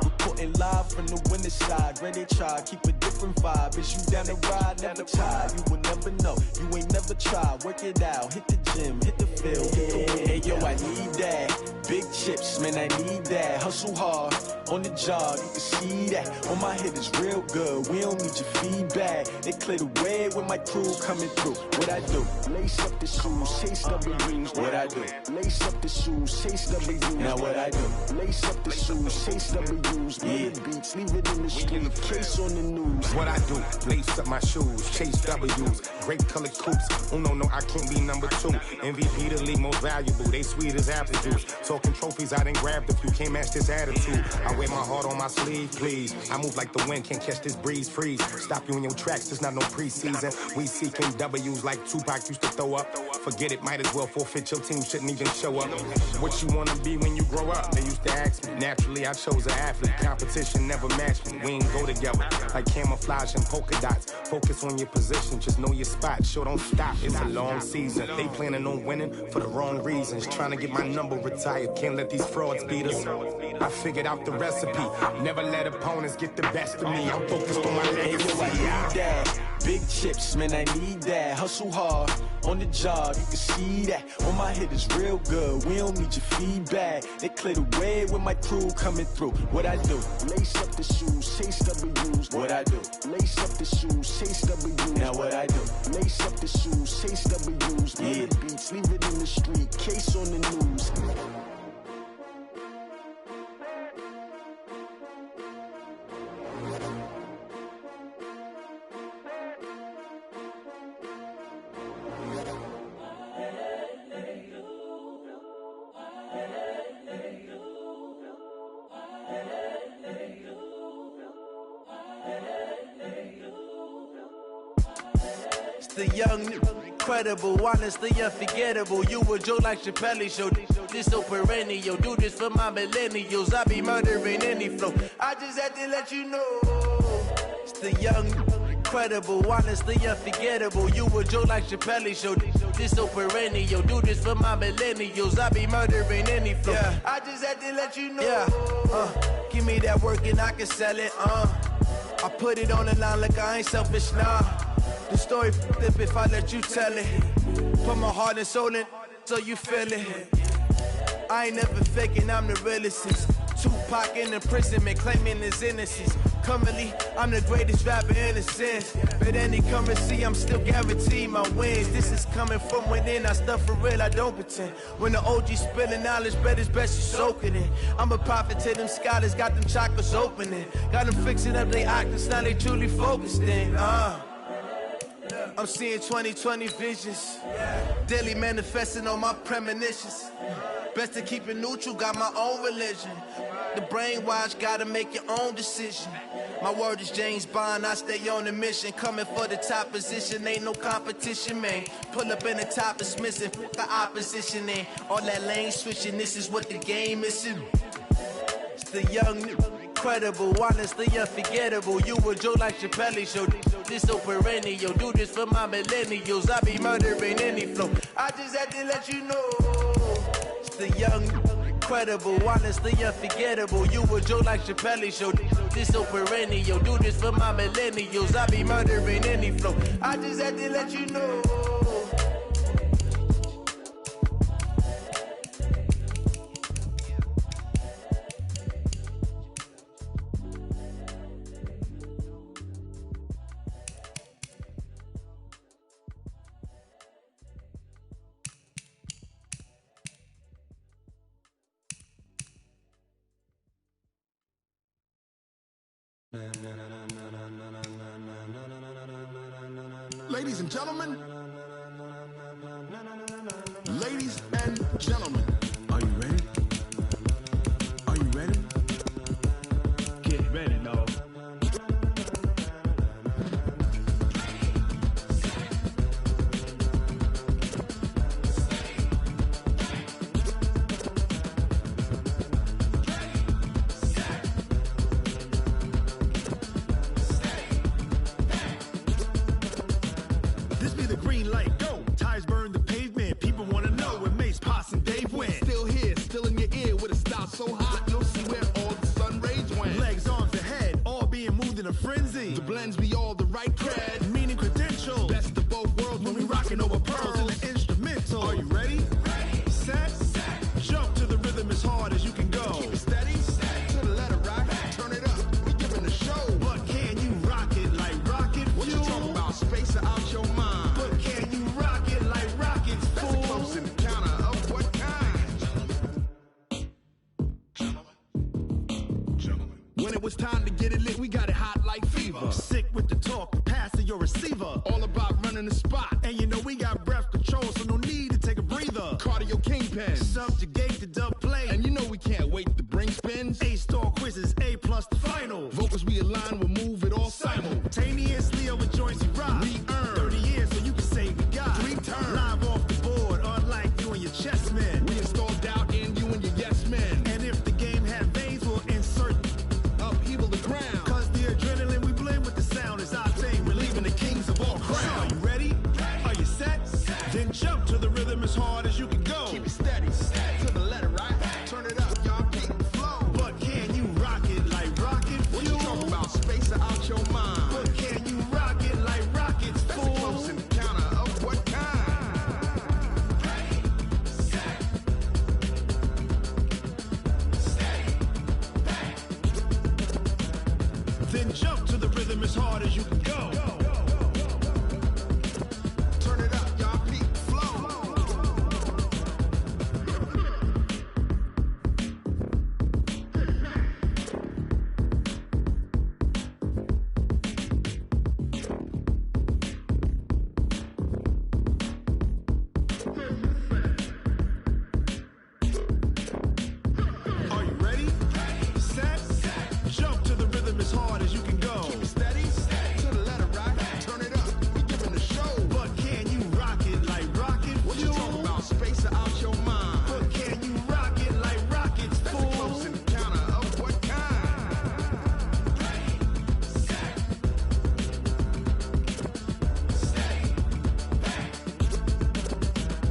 Reporting live from the winning side. Ready to try, keep a different vibe. Is you down the ride, never tired. You will never know, you ain't never tried. Work it out, hit the gym, hit the field, hit the win. Hey yo, I need that. Big chips, man, I need that. Hustle hard, on the job, you can see that. On my head is real good, we don't need your feedback. They clear the way with my crew coming through. What I do? Lace up the shoes, chase W's. What I do? Lace up the shoes, chase W's. Now what I do? Lace up the shoes, chase W's. Million beats, leave it in the street, case on the news. What I do? Lace up my shoes, chase W's. Great colored coops. Oh no, I can't be number 2. MVP the league most valuable. They sweet as apple juice. Talking trophies, I done grabbed a few. Can't match this attitude. I wear my heart on my sleeve, please. I move like the wind, can't catch this breeze, freeze. Stop you in your tracks, there's not no preseason. We seeking W's like Tupac used to throw up. Forget it, might as well forfeit, your team shouldn't even show up. What you wanna be when you grow up? They used to ask me. Naturally, I chose an athlete. Competition never matched me. We ain't go together. Like camouflage and polka dots. Focus on your position, just know your spot. Sure, don't stop, it's a long season. They planning on winning for the wrong reasons. Trying to get my number retired, can't let these frauds beat us. I figured out the recipe. Never let opponents get the best of me. I'm focused on my legacy. I need that. Big chips, man, I need that. Hustle hard, on the job, you can see that. On my head is real good, we don't need your feedback. They clear the way with my crew coming through. What I do? Lace up the shoes, chase W's. What I do? Lace up the shoes, chase W's. Now what I do? Lace up the shoes, chase W's. Million beats, leave it in the street, case on the news. The young, incredible, honestly unforgettable. You a Joe like Chappelle show. This so perennial. Do this for my millennials. I be murdering any flow. I just had to let you know. It's the young, incredible, honestly unforgettable. You a Joe like Chappelle show. This so perennial. Do this for my millennials. I be murdering any flow. I just had to let you know. Give me that work and I can sell it. I put it on the line like I ain't selfish, nah. The story flip if I let you tell it. Put my heart and soul in so you feel it. I ain't never faking, I'm the realest. Tupac in imprisonment, claiming his innocence. Currently, I'm the greatest rapper in a sense. But any currency, I'm still guaranteed my wins. This is coming from within, I stuff for real, I don't pretend. When the OG spilling knowledge, bet it's best you soak it in. I'm a prophet to them scholars, got them chakras opening. Got them fixing up they octaves, now they truly focused in. I'm seeing 2020 visions. Daily manifesting on my premonitions. Best to keep it neutral, got my own religion. The brainwash, gotta make your own decision. My word is James Bond, I stay on the mission. Coming for the top position, ain't no competition, man. Pull up in the top, it's missing, the opposition in. All that lane switching, this is what the game is in. It's the young, incredible, honestly unforgettable. You a Joe like Chappelle show. This so perennial. Do this for my millennials. I be murdering any flow. I just had to let you know. It's the young, incredible, honestly unforgettable. You a Joe like Chappelle show. This so perennial. Do this for my millennials. I be murdering any flow. I just had to let you know. Ladies and gentlemen, ladies blends me all the right cred. Meaning credential. Best of both worlds when we rockin' over pearls in the instrumental. Are you ready? Ready. Set. Jump to the rhythm as hard as you can go. Keep it steady. To the letter rock. Turn it up. We giving the show. But can you rock it like rocket fuel? What you talking about? Space it out your mind. But can you rock it like rockets, fool? That's a close encounter of what kind? When it was time to get it lit, we got it hot like fever. Sick with the talk, passing your receiver. All about running the spot. And you know we got breath control, so no need to take a breather. Cardio kingpin, subjugate the dub play. And you know we can't wait to bring spins. A-star quizzes, A+ the final. Vocals we align, we'll move it all simultaneously over joints we rock. We earn 30 years, so you can say we got 3 turns. Live off the board, unlike you and your chess men. We install doubt in you and your yes men. And if the game had veins, we'll insert upheaval the ground. Cause the adrenaline we blend with the sound is our thing. We're leaving the kings of all crowns. Are you ready? Are you set? Then jump to the rhythm as hard as you can go. Keep it steady. To the letter right. Turn it up, y'all keep the flow. But can you rock it like rocket fuel? What you talking about? Space it out your mind. But can you rock it like rockets, fool? That's a close encounter of what kind? Ready, set, steady, back. Then jump to the rhythm as hard as you can go. Turn it up, y'all keep the flow. Are you ready? Set. Jump to the rhythm as hard as you can go. Keep it steady. To the letter right. Turn it up. We giving the show. But can you rock it like rocket fuel? What you talking about? Space it out your mind. But can you rock it like rockets, fool? That's a close encounter of what kind? Ready, set, steady, back.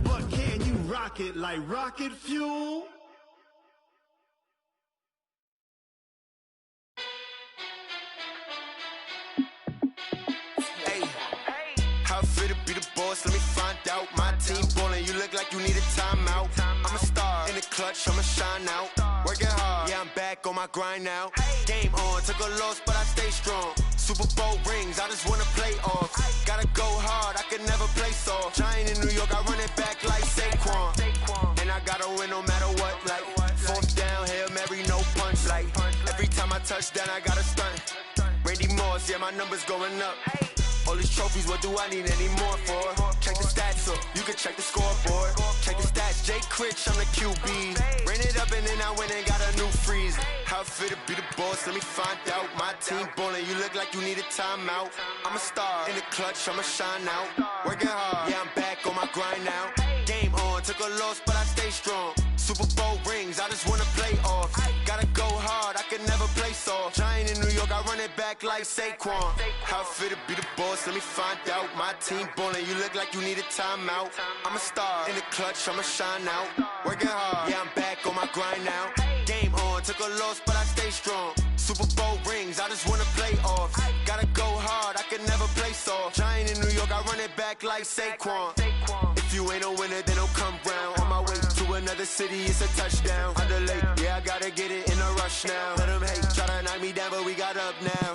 But can you rock it like rocket fuel? Hey, how I feel to be the boss? Let me find out. My team ballin', you look like you need a timeout. I'm a star in the clutch, I'ma shine out. Working hard, yeah, I'm back on my grind now. Game on, took a loss, but I stay strong. Super Bowl rings, I just wanna play off. Gotta go hard, I can never play soft. Giant in New York, I run it back like Saquon. And I gotta win no matter what, like 4th down, Hail Mary, no punch. Like every time I touch down, I gotta stunt. Randy Moss, yeah, my numbers going up. All these trophies, what do I need any more for? Check the stats up, you can check the scoreboard. Check the stats, Jay Critch, I'm the QB. Ran it up and then I went and got a new freeze. How I feel to be the boss, let me find out. My team ballin', you look like you need a timeout. I'm a star in the clutch, I'ma shine out. Working hard, yeah, I'm back on my grind now. Game on, took a loss, but I stay strong. Super Bowl rings, I just wanna play off. Gotta go hard, I can never play soft. Giant in New York, I run it back like Saquon. How I feel to be the boss, let me find out. My team ballin', you look like you need a timeout. I'm a star in the clutch, I'ma shine out. Working hard, yeah, I'm back on my grind now. Game on, took a loss, but I stay strong. Super Bowl rings, I just wanna play off. Gotta go hard, I can never play soft. Giant in New York, I run it back like Saquon. If you ain't a winner, then don't come round. On my way to another city, it's a touchdown. Underlay, yeah, I gotta get it in a rush now. Let them hate, try to knock me down, but we got up now.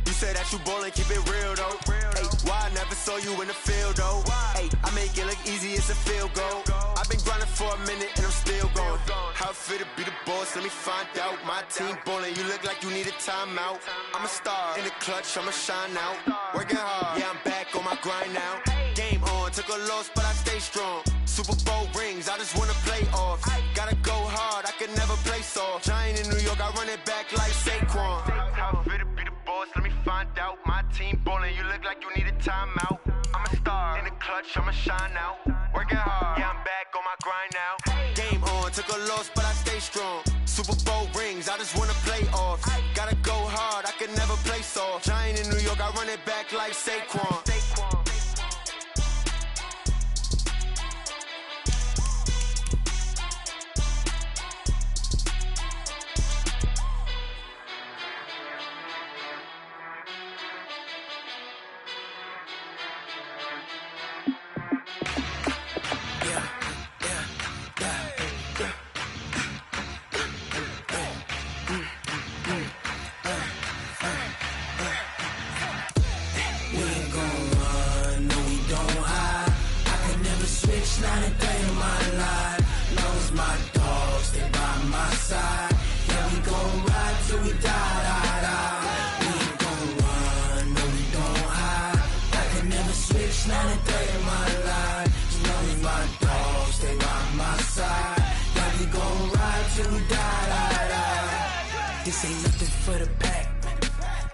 You said that you ballin', keep it real though. Hey, why I never saw you in the field though? Hey, I make it look easy, it's a field goal. I've been grinding for a minute and I'm still going. How I feel to be the boss, let me find out. My team ballin', you look like you need a timeout. I'm a star in the clutch, I'ma shine out. Working hard, yeah, I'm back on my grind now. Game on, took a loss, but I stay strong. Super Bowl rings, I just wanna play off. Gotta go hard, I can never play soft. Giant in New York, I run it back like Saquon. How I feel to be the boss, let me find out. My team ballin', you look like you need a timeout. I'm a star in the clutch, I'ma shine out. Working hard, yeah, I'm back on my grind now. Game on, took a loss, but I stay strong. Super Bowl rings, I just wanna play off. Gotta go hard, I can never play soft. Giant in New York, I run it back like Saquon. This ain't nothing for the pack.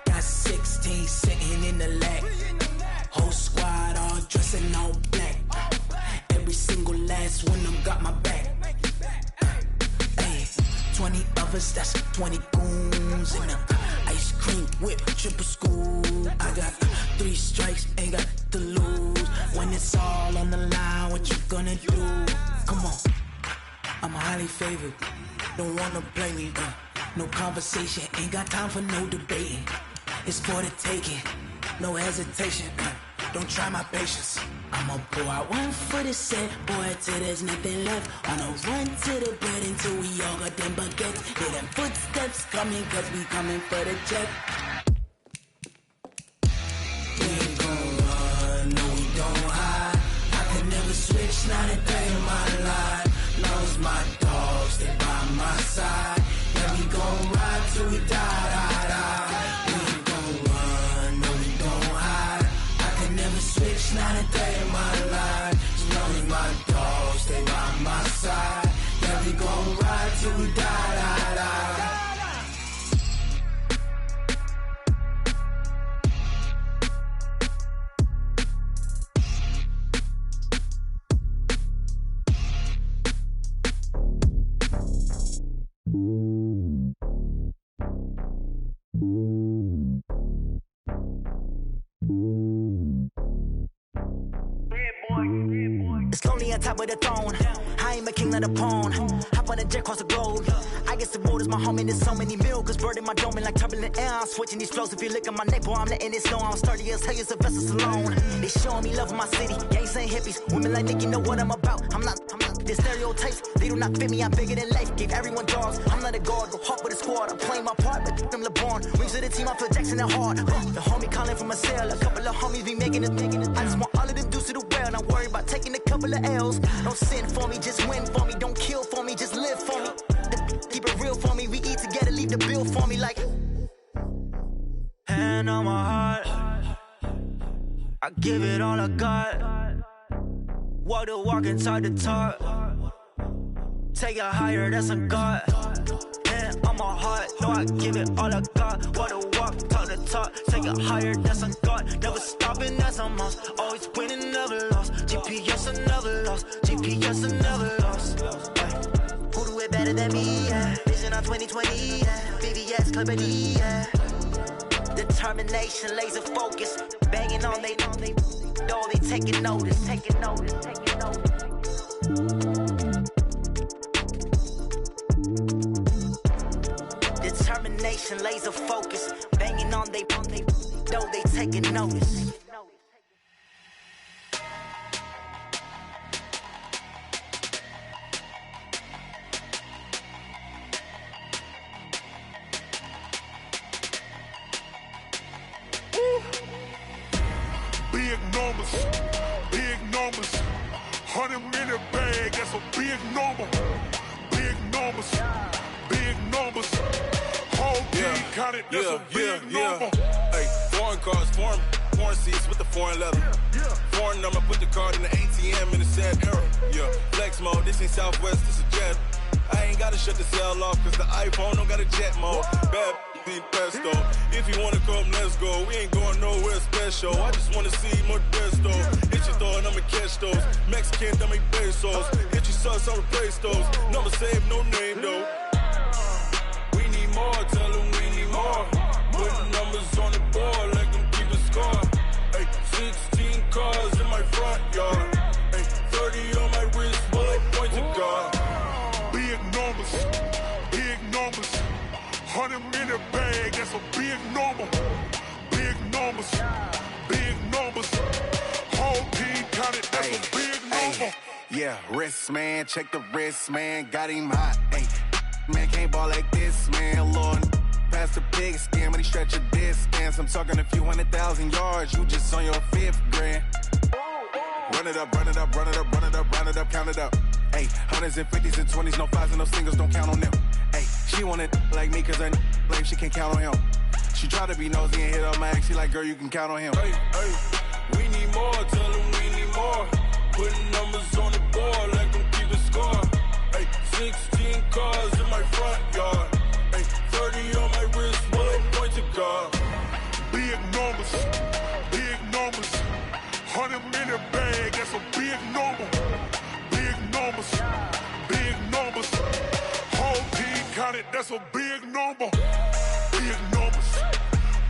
Got 16 sitting in the lag. Whole squad all dressing all black. Every single last one of them got my back. Hey, 20 of us, that's 20 goons in the ice cream whip, triple scoop. I got 3 strikes, ain't got to lose. When it's all on the line, what you gonna do? Come on, I'm highly favored. Don't wanna play me, no conversation, ain't got time for no debating. It's for the taking, no hesitation. Don't try my patience. I'ma pour out one for the set, boy, till there's nothing left. On a run to the bread until we all got them baguettes. Hear them footsteps coming, cause we coming for the check. We ain't gon' run, no we don't hide. I can never switch, not a day in my life. Knows my dogs, they by my side. Yeah, we gon' ride till we die. We ain't gon' run, no we don't hide. I can never switch, not a day in my life. As long as my dogs, they by my side. Yeah, we gon' ride till we die. It's lonely on top of the throne. I ain't a king of the pawn. Hop on a jet across the globe. I guess the road is my home and there's so many milk. Bird in my dome and like turbulent air. I'm switching these flows. If you look at my neck, boy, I'm letting it snow. I'm sturdy as hell, as a vessel alone. They showing me love in my city. Gangs ain't hippies. Women like Nick, you know what I'm about. I'm not. The stereotypes, they do not fit me. I'm bigger than life. Gave everyone dogs. I'm not a guard. Go hawk with a squad. I'm playing my part, but them LeBron. Rings of the team, I feel Jackson and hard. The homie calling from a cell. A couple of homies be making it. I just want all of them dudes to do well. Not worry about taking a couple of L's. Don't sin for me, just win for me. Don't kill for me, just live for me. Keep it real for me. We eat together, leave the bill for me like. Hand on my heart, I give it all I got. Walk the walk and talk the talk. Take it higher, that's a God. Hand on my heart, no, I give it all I got. Walk the walk, talk the talk. Take it higher, that's a God. Never stopping, that's a must. Always winning, never lost. GPS, I never lost. GPS, I never lost. Who do it better than me? Yeah. Vision on 2020, yeah. VVS, Clippity, yeah. Determination, laser focus. Banging on they door, they taking notice. Taking notice. Determination, laser focus. Banging on they door, they taking notice. Big numbers, 100 in the bag, that's a big number. Big numbers, whole team counted, that's a big number. Hey, foreign cars, foreign seats with the foreign leather. Foreign number, put the card in the ATM in the sad era. Yeah, flex mode, this ain't Southwest, this is Jet. I ain't gotta shut the cell off, cause the iPhone don't got a jet mode. Bad pesto. If you wanna come, let's go. We ain't going nowhere special. I just wanna see more pesto. Hit your thought, I'ma catch those. Mexican, dummy pesos. Hit your sauce, I'll replace those. Number save, no name though. We need more, tell them we need more. Putting numbers on the board, like them keep a score. Hey, 16 cars in my front yard. Hey, 30 on my wrist, bullet point to God. Big numbers, 100 in the bag, that's a big number. Big numbers, whole team counted, that's a big number. Yeah, wrist man, check the wrist man, got him hot. Ay, man can't ball like this, man. Lord, past the big scam, but he stretch a distance. I'm talking a few 100,000 yards, you just on your 5th grand. Run it up, count it up. Ay, 100s and 50s and 20s, no 5s and no singles, don't count on them. Ay, she want it like me, cause her like she can't count on him. She try to be nosy and hit up my ex, she like, girl, you can count on him. Hey, we need more, tell them we need more. Putting numbers on the board, like them keep a score. Hey, 16 cars in my front yard. Hey, 30 on that's a big number. Big numbers,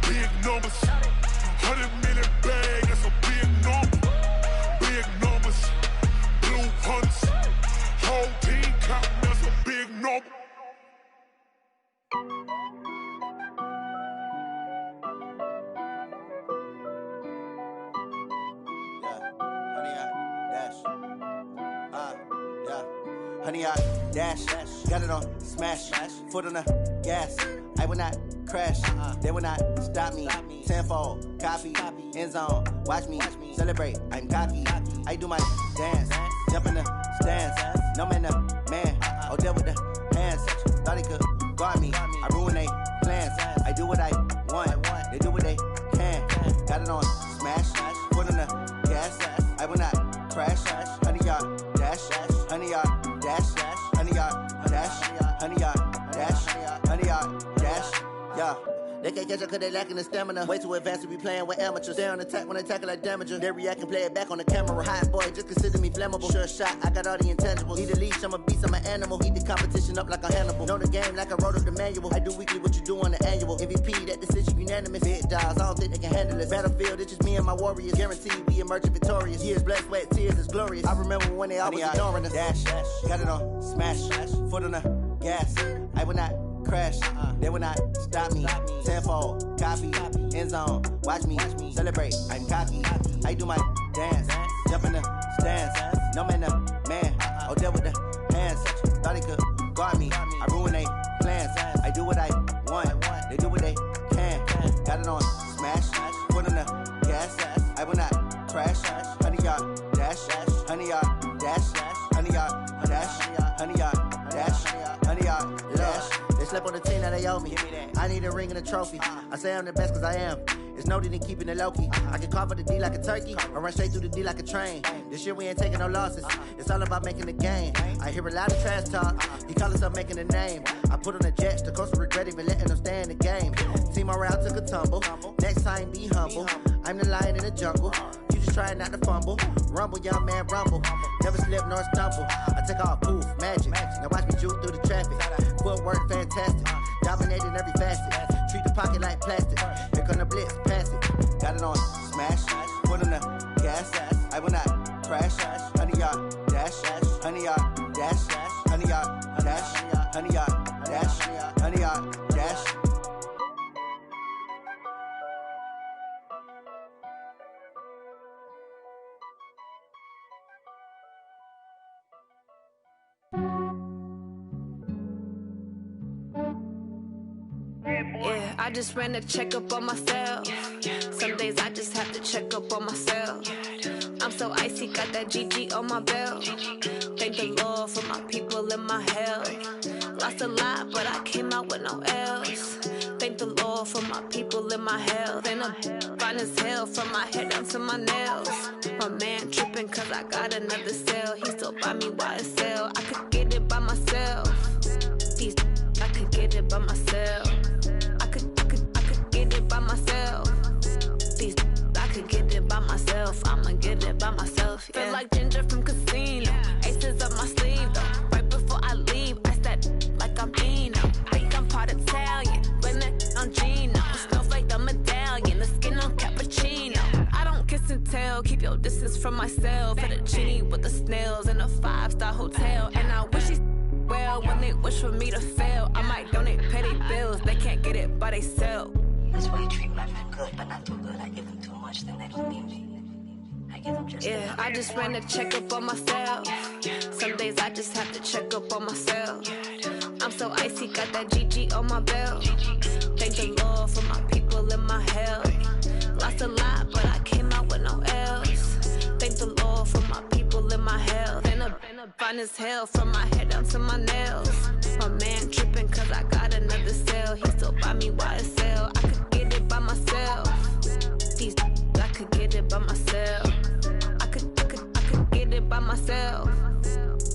big numbers. 100 million bag, that's a big number. Big numbers, blue hunts. Whole team count, that's a big number. Honey, I dash, got it on smash, foot on the gas. I will not crash, they will not stop me. Tenfold, copy, end zone, watch me celebrate. I'm cocky, I do my dance, jump in the stands. No man, the man, oh, deal with the hands. Thought he could guard me, I ruin they plans. I do what I want, they do what they can. Got it on smash, foot on the gas. I will not crash, honey, y'all dash, honey, y'all dash, honey, y'all dash, honey, y'all dash, honey, y'all dash, yeah. They can't catch up cause they lacking the stamina. Way too advanced to be playing with amateurs. Stay on attack when they tackle like damager. They react and play it back on the camera. Hot boy, just consider me flammable. Sure shot, I got all the intangibles. Need a leash, I'm a beast, I'm an animal. Eat the competition up like a Hannibal. Know the game like I wrote up the manual. I do weekly what you do on the annual. MVP, that decision unanimous. Big dogs, I don't think they can handle this. Battlefield, it's just me and my warriors. Guaranteed we emerging victorious. Years, blood, sweat, tears, it's glorious. I remember when they always ignoring us. Dash, got it on smash, foot on the gas. I will not crash, they will not stop me. Tenfold, copy, end zone, watch me celebrate. I'm cocky, I do my dance, jump in the stands. No man, the man, oh, deal with the hands. Thought he could guard me, I ruin they plans. I do what I want, they do what they can. Got it on smash, foot on the gas. I will not crash, honey, y'all dash, honey, y'all dash, honey, y'all dash, honey, y'all dash, honey, y'all dash. Slip on the team that they owe me. I need a ring and a trophy. I say I'm the best cause I am. It's no need in keeping it low-key. I can carve up the D like a turkey or run straight through the D like a train. This year we ain't taking no losses. It's all about making the game. I hear a lot of trash talk. He call himself making a name. I put on the jets. The coach will regret even letting them stay in the game. Team around took a tumble. Next time be humble. I'm the lion in the jungle. You just trying not to fumble. Rumble, young man, rumble. Never slip nor stumble. I take off, poof, magic. Now watch me juke through the traffic. Footwork fantastic. Dominating every facet. Treat the pocket like plastic. Here come the blitz, pass it. Got it on smash. Foot on the gas. I will not crash. Honey, y'all dash. Honey, y'all dash. Honey, y'all dash. Honey, y'all dash. Honey, y'all dash. Yeah, I just ran a checkup on myself. Some days I just have to check up on myself. I'm so icy, got that GG on my belt. Thank the Lord for my people and my health. Lost a lot, but I came out with no L's. Thank the Lord for my people and my health. And I'm fine as hell from my head down to my nails. My man tripping cause I got another cell. He still buy me YSL. I could get it by myself. These I could get it by myself. I could get it by myself. These I could get it by myself. I'ma get it by myself. Yeah. Feel like Ginger from Casino. Aces up my sleeve though. Right before I leave, I said like I'm Dino. Think I'm part Italian, blame that on Gino. Smells like the medallion, the skin on cappuccino. I don't kiss and tell, keep your distance from myself. Fettuccine with the snails in a 5-star hotel. And I wish he well when they wish for me to fail. I might donate petty bills, they can't get it by they sell. That's why you treat my friend good, but not too good. I give them too much, then they don't need me. I give them just yeah, I just ran a checkup on myself. Some days I just have to check up on myself. I'm so icy, got that GG on my belt. Thank the Lord for my people and my health. Lost a lot, but I came out with no L's. Thank the Lord for my people and my health. And I'm fine as hell from my head down to my nails. My man tripping cause I got another cell. He still buy me YSL. I could get it by myself. These I could get it by myself. I could get it by myself.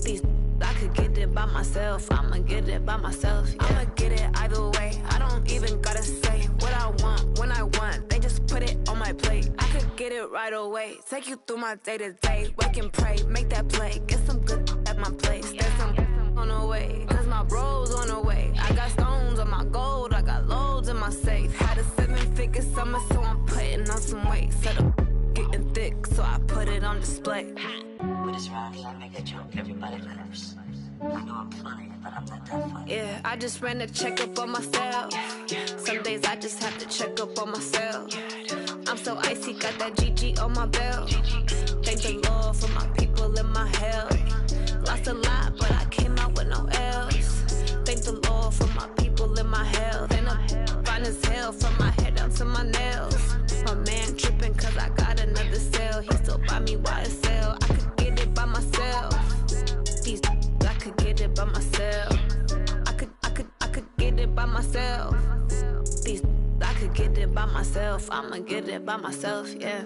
These I could get it by myself. I'ma get it by myself. Yeah. I'ma get it either way. I don't even gotta say what I want when I want. They just put it on my plate. I could get it right away. Take you through my day to day. Wake and pray, make that play. Get some good at my place. There's some on the way, cause my bros on the way. I got stones on my gold, I got loads in my safe. Had a 7-figure summer, so I'm putting on some weight. Set up getting thick, so I put it on display. With this rhyme, I make a joke, everybody laughs. I know I'm funny, but I'm not that funny. Yeah, I just ran a checkup on myself. Some days I just have to check up on myself. I'm so icy, got that GG on my belt. Thank the Lord for my people in my health. Lost a lot, but I came out with no else. Thank the Lord for my people in my health. And I'm fine as hell from my head down to my nails. My man tripping cause I got another sale. He still buy me YSL. I could get it by myself. These I could get it by myself. I could get it by myself. These I could get it by myself. I'ma get it by myself, yeah.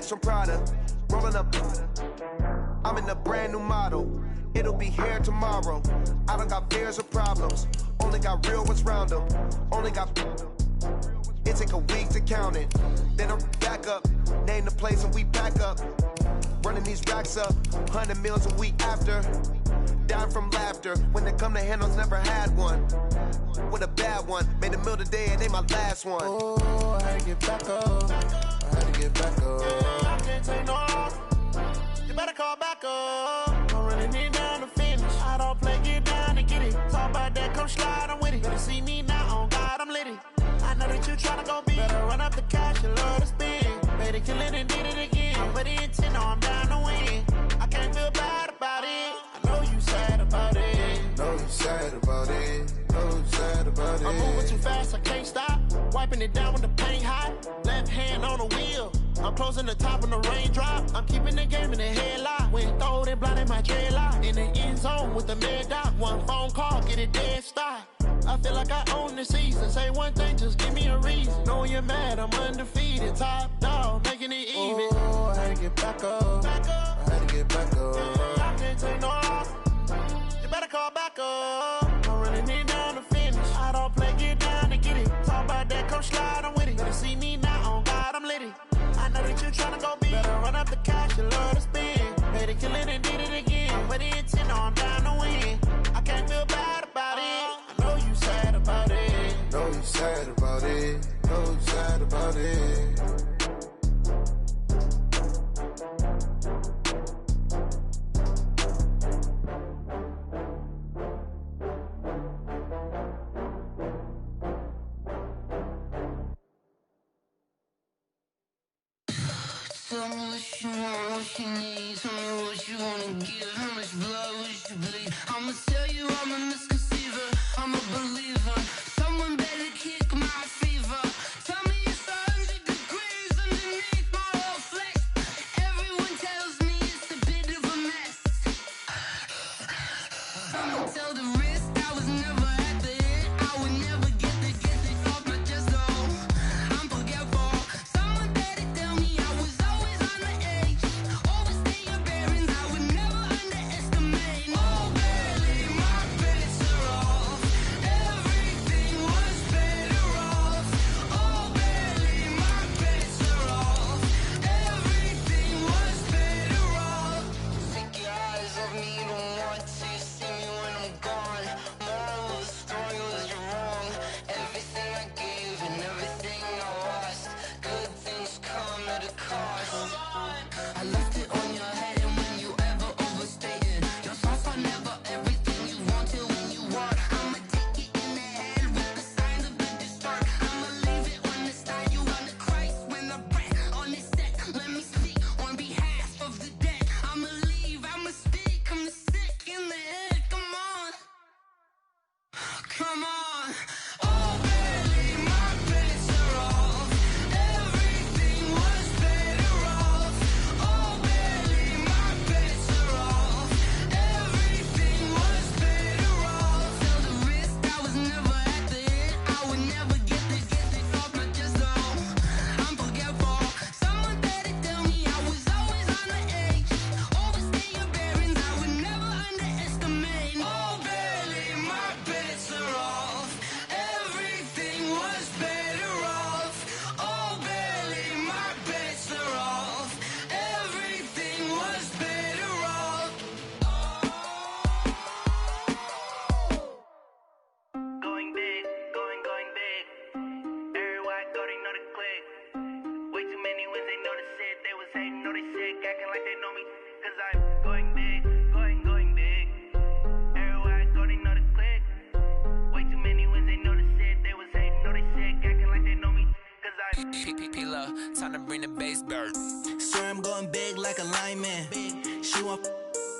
From Prada, rolling up. I'm in a brand new model. It'll be here tomorrow. I don't got fears or problems. Only got real ones round them. Only got. It take a week to count it. Then I'm back up. Name the place and we back up. Running these racks up. 100 meals a week after. Dying from laughter. When they come to handles, never had one. With a bad one. Made a meal today and they my last one. Oh, I had to get back up. I had to get back up. I can't take no loss. You better call back up. I'm running it down to finish. I don't play, get down to get it. Talk about that, come slide, I'm with it. Better see me now, on God, I'm litty. I know that you tryna go big. Better run up the cash, you love to spend. Better kill it and did it again. But the intent, I'm down to win. I can't feel bad about it. I know you sad about it. Know you sad about it. Know you sad about it. I'm moving too fast, I can't stop. Wiping it down when the paint hot. Left hand on the wheel. I'm closing the top when the raindrop. I'm keeping the game in the headlock. When throwed and blinded my dreadlock. In the end zone with the mad dot. One phone call, get it dead stop. I feel like I own the season. Say one thing, just give me a reason. Knowing you're mad, I'm undefeated. Top dog, making it even. Oh, I had to get back up. I had to get back up. I can't take no loss. You better call back up. I'm running it down to finish. I don't play, get down to get it. Talk about that, come slide, I'm with it. Better see me now, on God, I'm litty. I know that you tryna go big. Better run up the cash, you love to spend. Better kill it and did it again. But the intent, I'm down to win. I can't feel bad about it. I know you sad about it. Know you sad about it. Know you sad about it. Tell me what you want, what you need. Tell me what you wanna give. How much blood would you bleed? I'ma tell you I'm a misconceiver. I'm a believer. Someone better kick my fever. Tell me it's 100 degrees underneath my whole flesh. Everyone tells me it's a bit of a mess. Someone tell the risk I was never at the end. I would never get it off my chest. Oh, I'm forgetful. Someone better tell me I was always on the edge. Overstay your bearings, I would never underestimate. Oh, barely my best. time to bring the bass bird. Swear I'm going big like a lineman. She want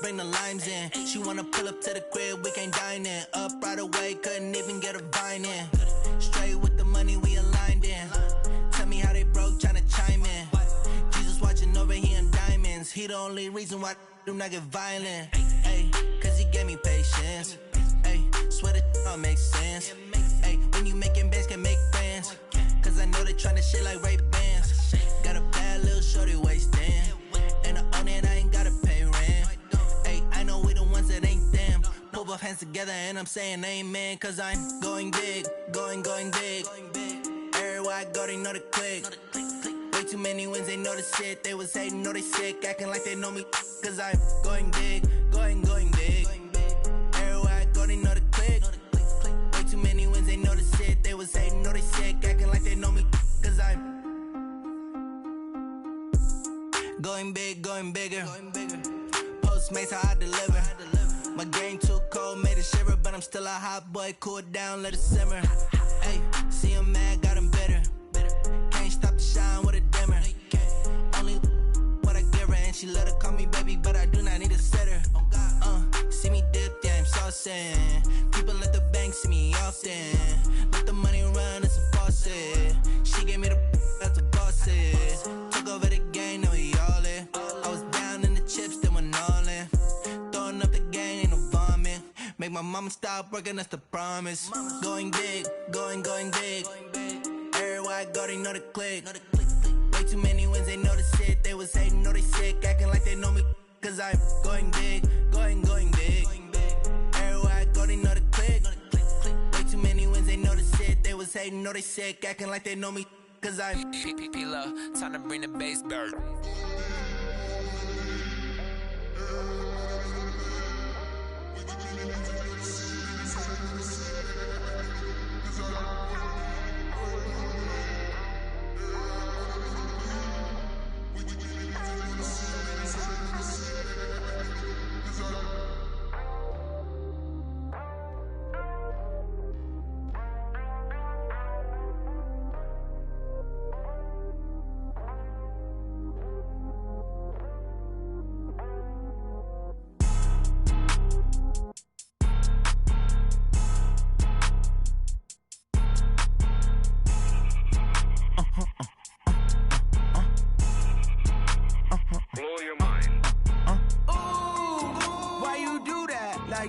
bring the limes in. She wanna pull up to the crib, we can't dine in. Up right away, couldn't even get a vine in. Straight with the money we aligned in. Tell me how they broke, tryna chime in. Jesus watching over here in diamonds. He the only reason why I do not get violent. Ay, cause he gave me patience. Ay, swear that all makes sense. Ay, when you making bands, can make friends. Cause I know they tryna shit like Ray-Bans. Got a bad little shorty wasting. And I own it, I ain't gotta pay rent. Ay, I know we the ones that ain't them. Pull both hands together and I'm saying amen. Cause I'm going big, going big. Everywhere I go, they know the click. Way too many wins, they know the shit. They was hating, know they sick, acting like they know me. Cause I'm going big, going big. Everywhere I go, they know the click. Way too many wins, they know the shit. They was hating, know they sick, acting like they know me. Cause I'm going big, going bigger. Postmates, how I deliver. My game too cold, made it shiver. But I'm still a hot boy, cool it down, let it simmer. Hey, see him mad, got him bitter. Can't stop the shine with a dimmer. Only what I give her, and she let her call me baby, but I do not need a sitter. See me dip, yeah, I'm saucing. People at the bank see me often. Let the money run, it's a faucet. She gave me the that's a bosses. Took over the game, now we all in. I was down in the chips, then went all in. Throwing up the game, ain't no vomit. Make my mama stop working, that's the promise. Going big, going big. Everywhere I go, they know the click. Way too many wins, they know the shit. They was hating, know they sick, acting like they know me. Cause I'm going big, going big. Everywhere I go, they know the click. Way too many wins, they know the shit. They was hating, know they sick, acting like they know me. Cause I'm P-Love, time to bring the bass bird.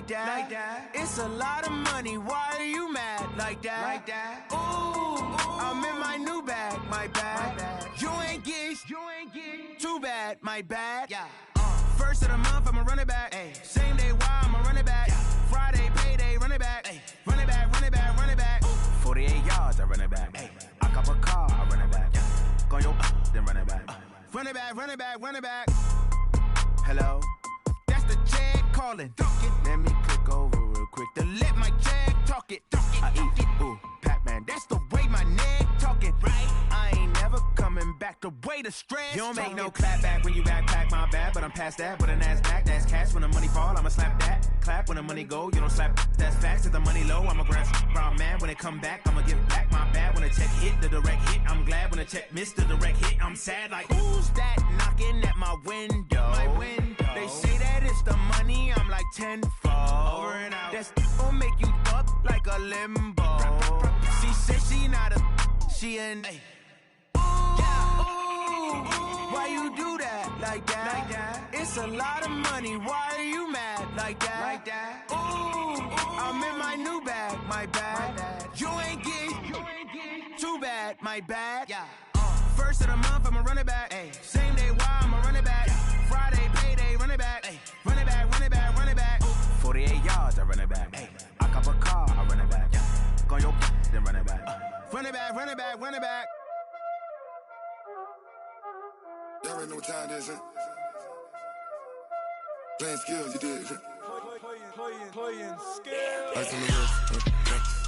Like that. It's a lot of money. Why are you mad like that? Ooh, I'm in my new bag, my bad. You ain't get too bad, my bad. Yeah. First of the month, I'ma run it back. Ay. Same day, why I'ma run it back. Friday, payday, run it back. Ay. Run it back, run it back, run it back. 48 yards, I run it back. Ay. I cop a car, I run it back. Go your then run it back. Run it back, run it back, run it back. Hello? That's the Jag calling. Let me click over real quick to let my Jag talk it. I eat, ooh, Pac-Man. That's the way my neck talking. Right? I ain't never coming back the way the stress. You don't make no clap back when you backpack, my bad. But I'm past that with a NASDAQ. That's cash when the money fall. I'ma slap that. Clap when the money go. You don't slap. That's facts. If the money low, I'ma grab brown man. When it come back, I'ma give back my bad. When the check hit, the direct hit. I'm glad when the check missed the direct hit. I'm sad like who's that knocking at my window? My window. They say that it's the money. I'm like tenfold. Over and out. That's gon' make you up like a limbo. She said she not a. She an. Ay. Why you do that like that? It's a lot of money. Why are you mad like that? Ooh, I'm in my new bag, my bad. You ain't get too bad, my bad. Yeah. First of the month, I'ma run it back. Ay. Same day, why I'ma run it back. Friday, payday, run it back. Ay. Run it back, run it back, run it back. 48 yards, I run it back. Ay. I cop a car, I run it back. Go your then run it back. Run it back, run it back, run it back. Y'all already know what time it is, huh? Playing skills, you did. Playing skills. Ice on the wrist,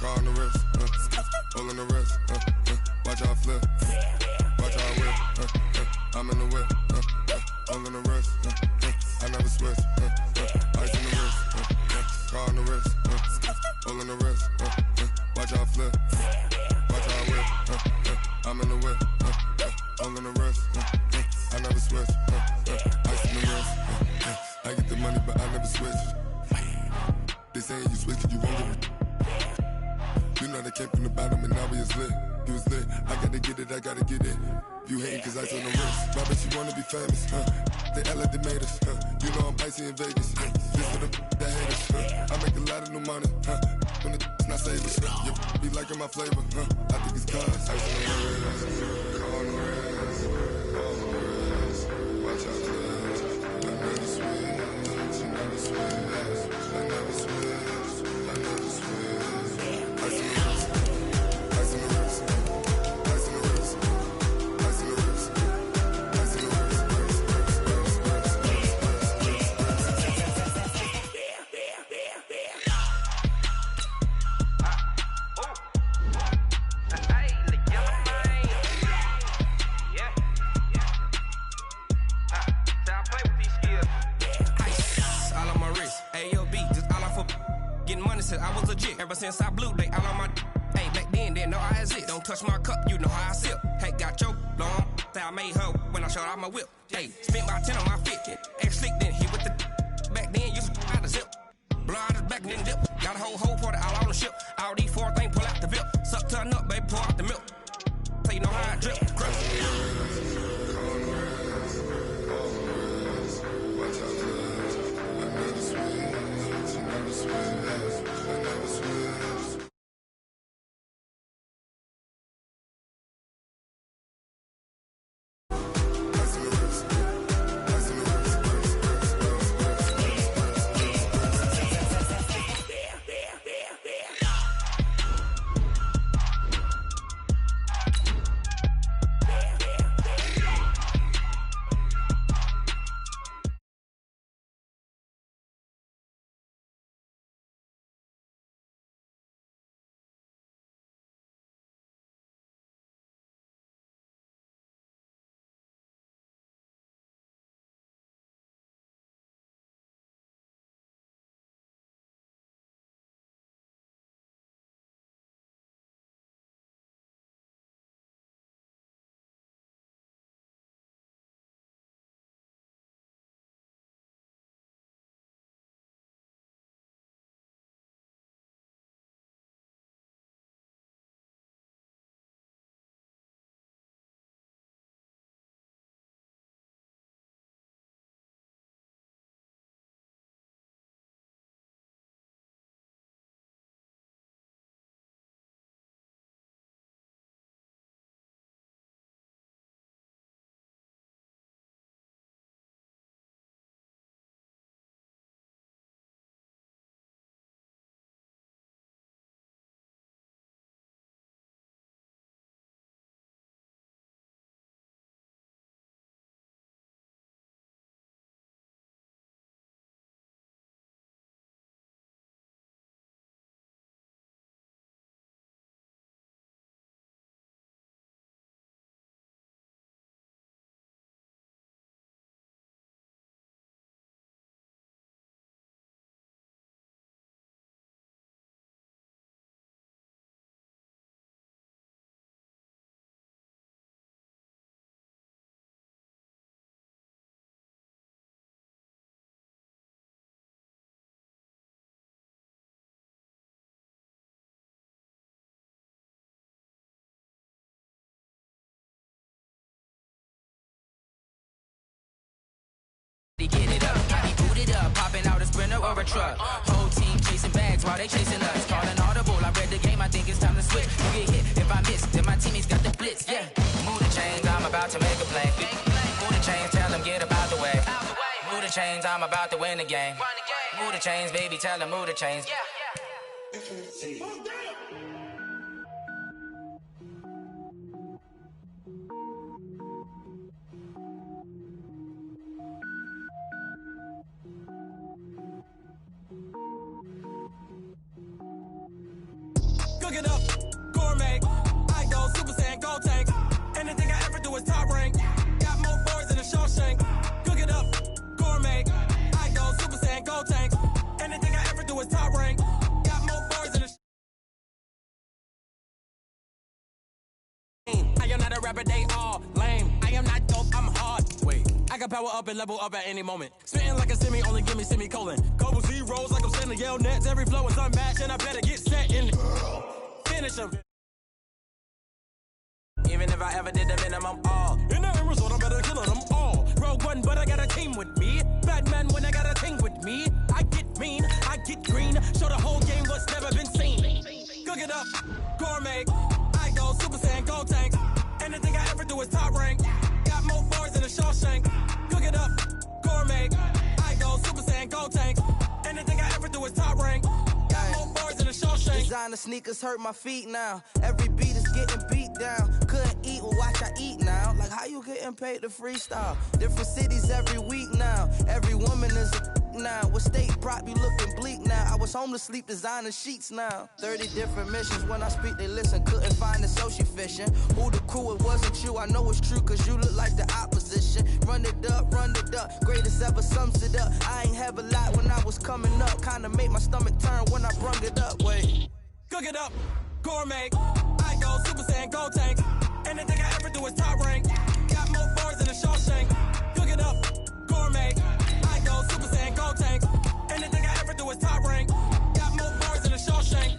car on the wrist, all on the wrist, watch how I flip, watch how I whip, I'm in the whip, all on the wrist, I never switch, ice on the wrist, car on the wrist, all on the wrist, watch how I flip, watch how I whip, I'm in the whip, all in the rest. I never switch. Ice in the wrist. I get the money, but I never switch. They saying you switch, you won't get it. You know they came from the bottom and now we is lit. You was lit. I gotta get it, I gotta get it. You hating cause ice on the wrist. Why bet you wanna be famous, They act like they made us, You know I'm icy in Vegas, This for the that hate us, I make a lot of new money, When it's not savers, You be liking my flavor, I think it's cause ice on the wrist, on the wrist, on the wrist. Watch out for this. I never switch, I never switch, I never switch, I never switch. Ice on the wrist, ice on the wrist, ice on the wrist, ice on the wrist, ice on the wrist. I was legit ever since I blew they all on my hey back then didn't know I had it. Don't touch my cup, you know how I sip. Hey, got your long say I made her when I showed out my whip. Hey, spent my 10 on my fit. Ex slick then hit with the back then used to out the zip. Blow out his back and then dip. Got a whole party all on the ship. All these 4 things pull out the VIP. Suck turn up, baby, pour out the milk. So you know how I drip. Crush. Get it up, I be booted up, popping out a Sprinter or a truck. Whole team chasing bags while they chasing us. Calling audible, I read the game, I think it's time to switch. You get hit if I miss, then my teammates got the blitz. Yeah, move the chains, I'm about to make a play. Move the chains, tell them get about the way. Move the chains, I'm about to win the game. Move the chains, baby, tell them move the chains. Cook it up, gourmet. I go Super Saiyan, gold tank. Anything I ever do is top rank. Got more boys than a Shawshank. Cook it up, gourmet. I go Super Saiyan, gold tank. Anything I ever do is top rank. Got more boys than a I am not a rapper, they all lame. am not dope, I'm hard. Wait, I can power up and level up at any moment. Spitting like a semi, only give me semicolon. Couple zeros like I'm sending yell nets. Every flow is unmatched, and I better get set in. Finish them. Even if I ever did the minimum, in the end result, I'm better killing them all. Rogue One, but I got a team with me. Batman when I got a team with me. I get mean, I get green. Show the whole game what's never been seen. Cook it up, gourmet. I go Super Saiyan, go tank. Anything I ever do is top rank. Got more bars than a Shawshank. Cook it up, gourmet. I go Super Saiyan, go tank. Anything I ever do is top rank. Got more bars than a Shawshank. Designer sneakers hurt my feet now. Every beat is getting beat down. Couldn't eat, well watch I eat now. Like how you getting paid to freestyle? Different cities every week now. Every woman is a now. With state prop, you looking bleak now. I was home to sleep, designer sheets now. 30 different missions. When I speak, they listen. Couldn't find it, so she fishing. Who the crew? It wasn't you. I know it's true, cause you look like the opposition. Run it up, greatest ever sums it up. I ain't have a lot when I was coming up. Kinda made my stomach turn when I brung it up. Wait. Cook it up, gourmet. I go Super Saiyan, go tank. Anything I ever do is top rank. Got more bars than a Shawshank. Cook it up, gourmet. I go Super Saiyan, go tank. Anything I ever do is top rank. Got more bars than a Shawshank.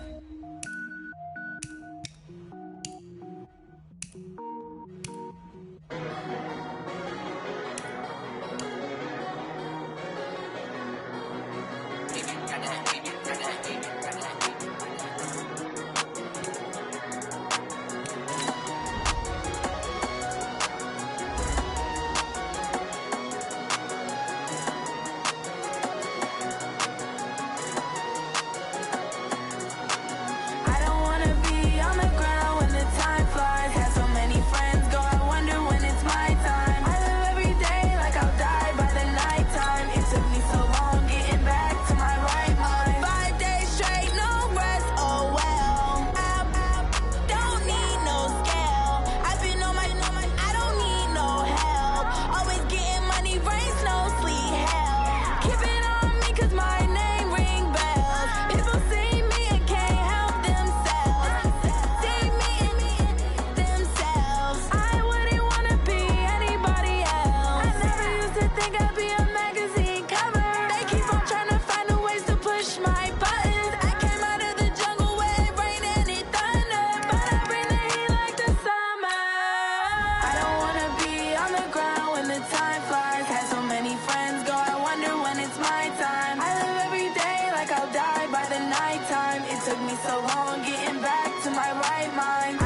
Took me so long getting back to my right mind.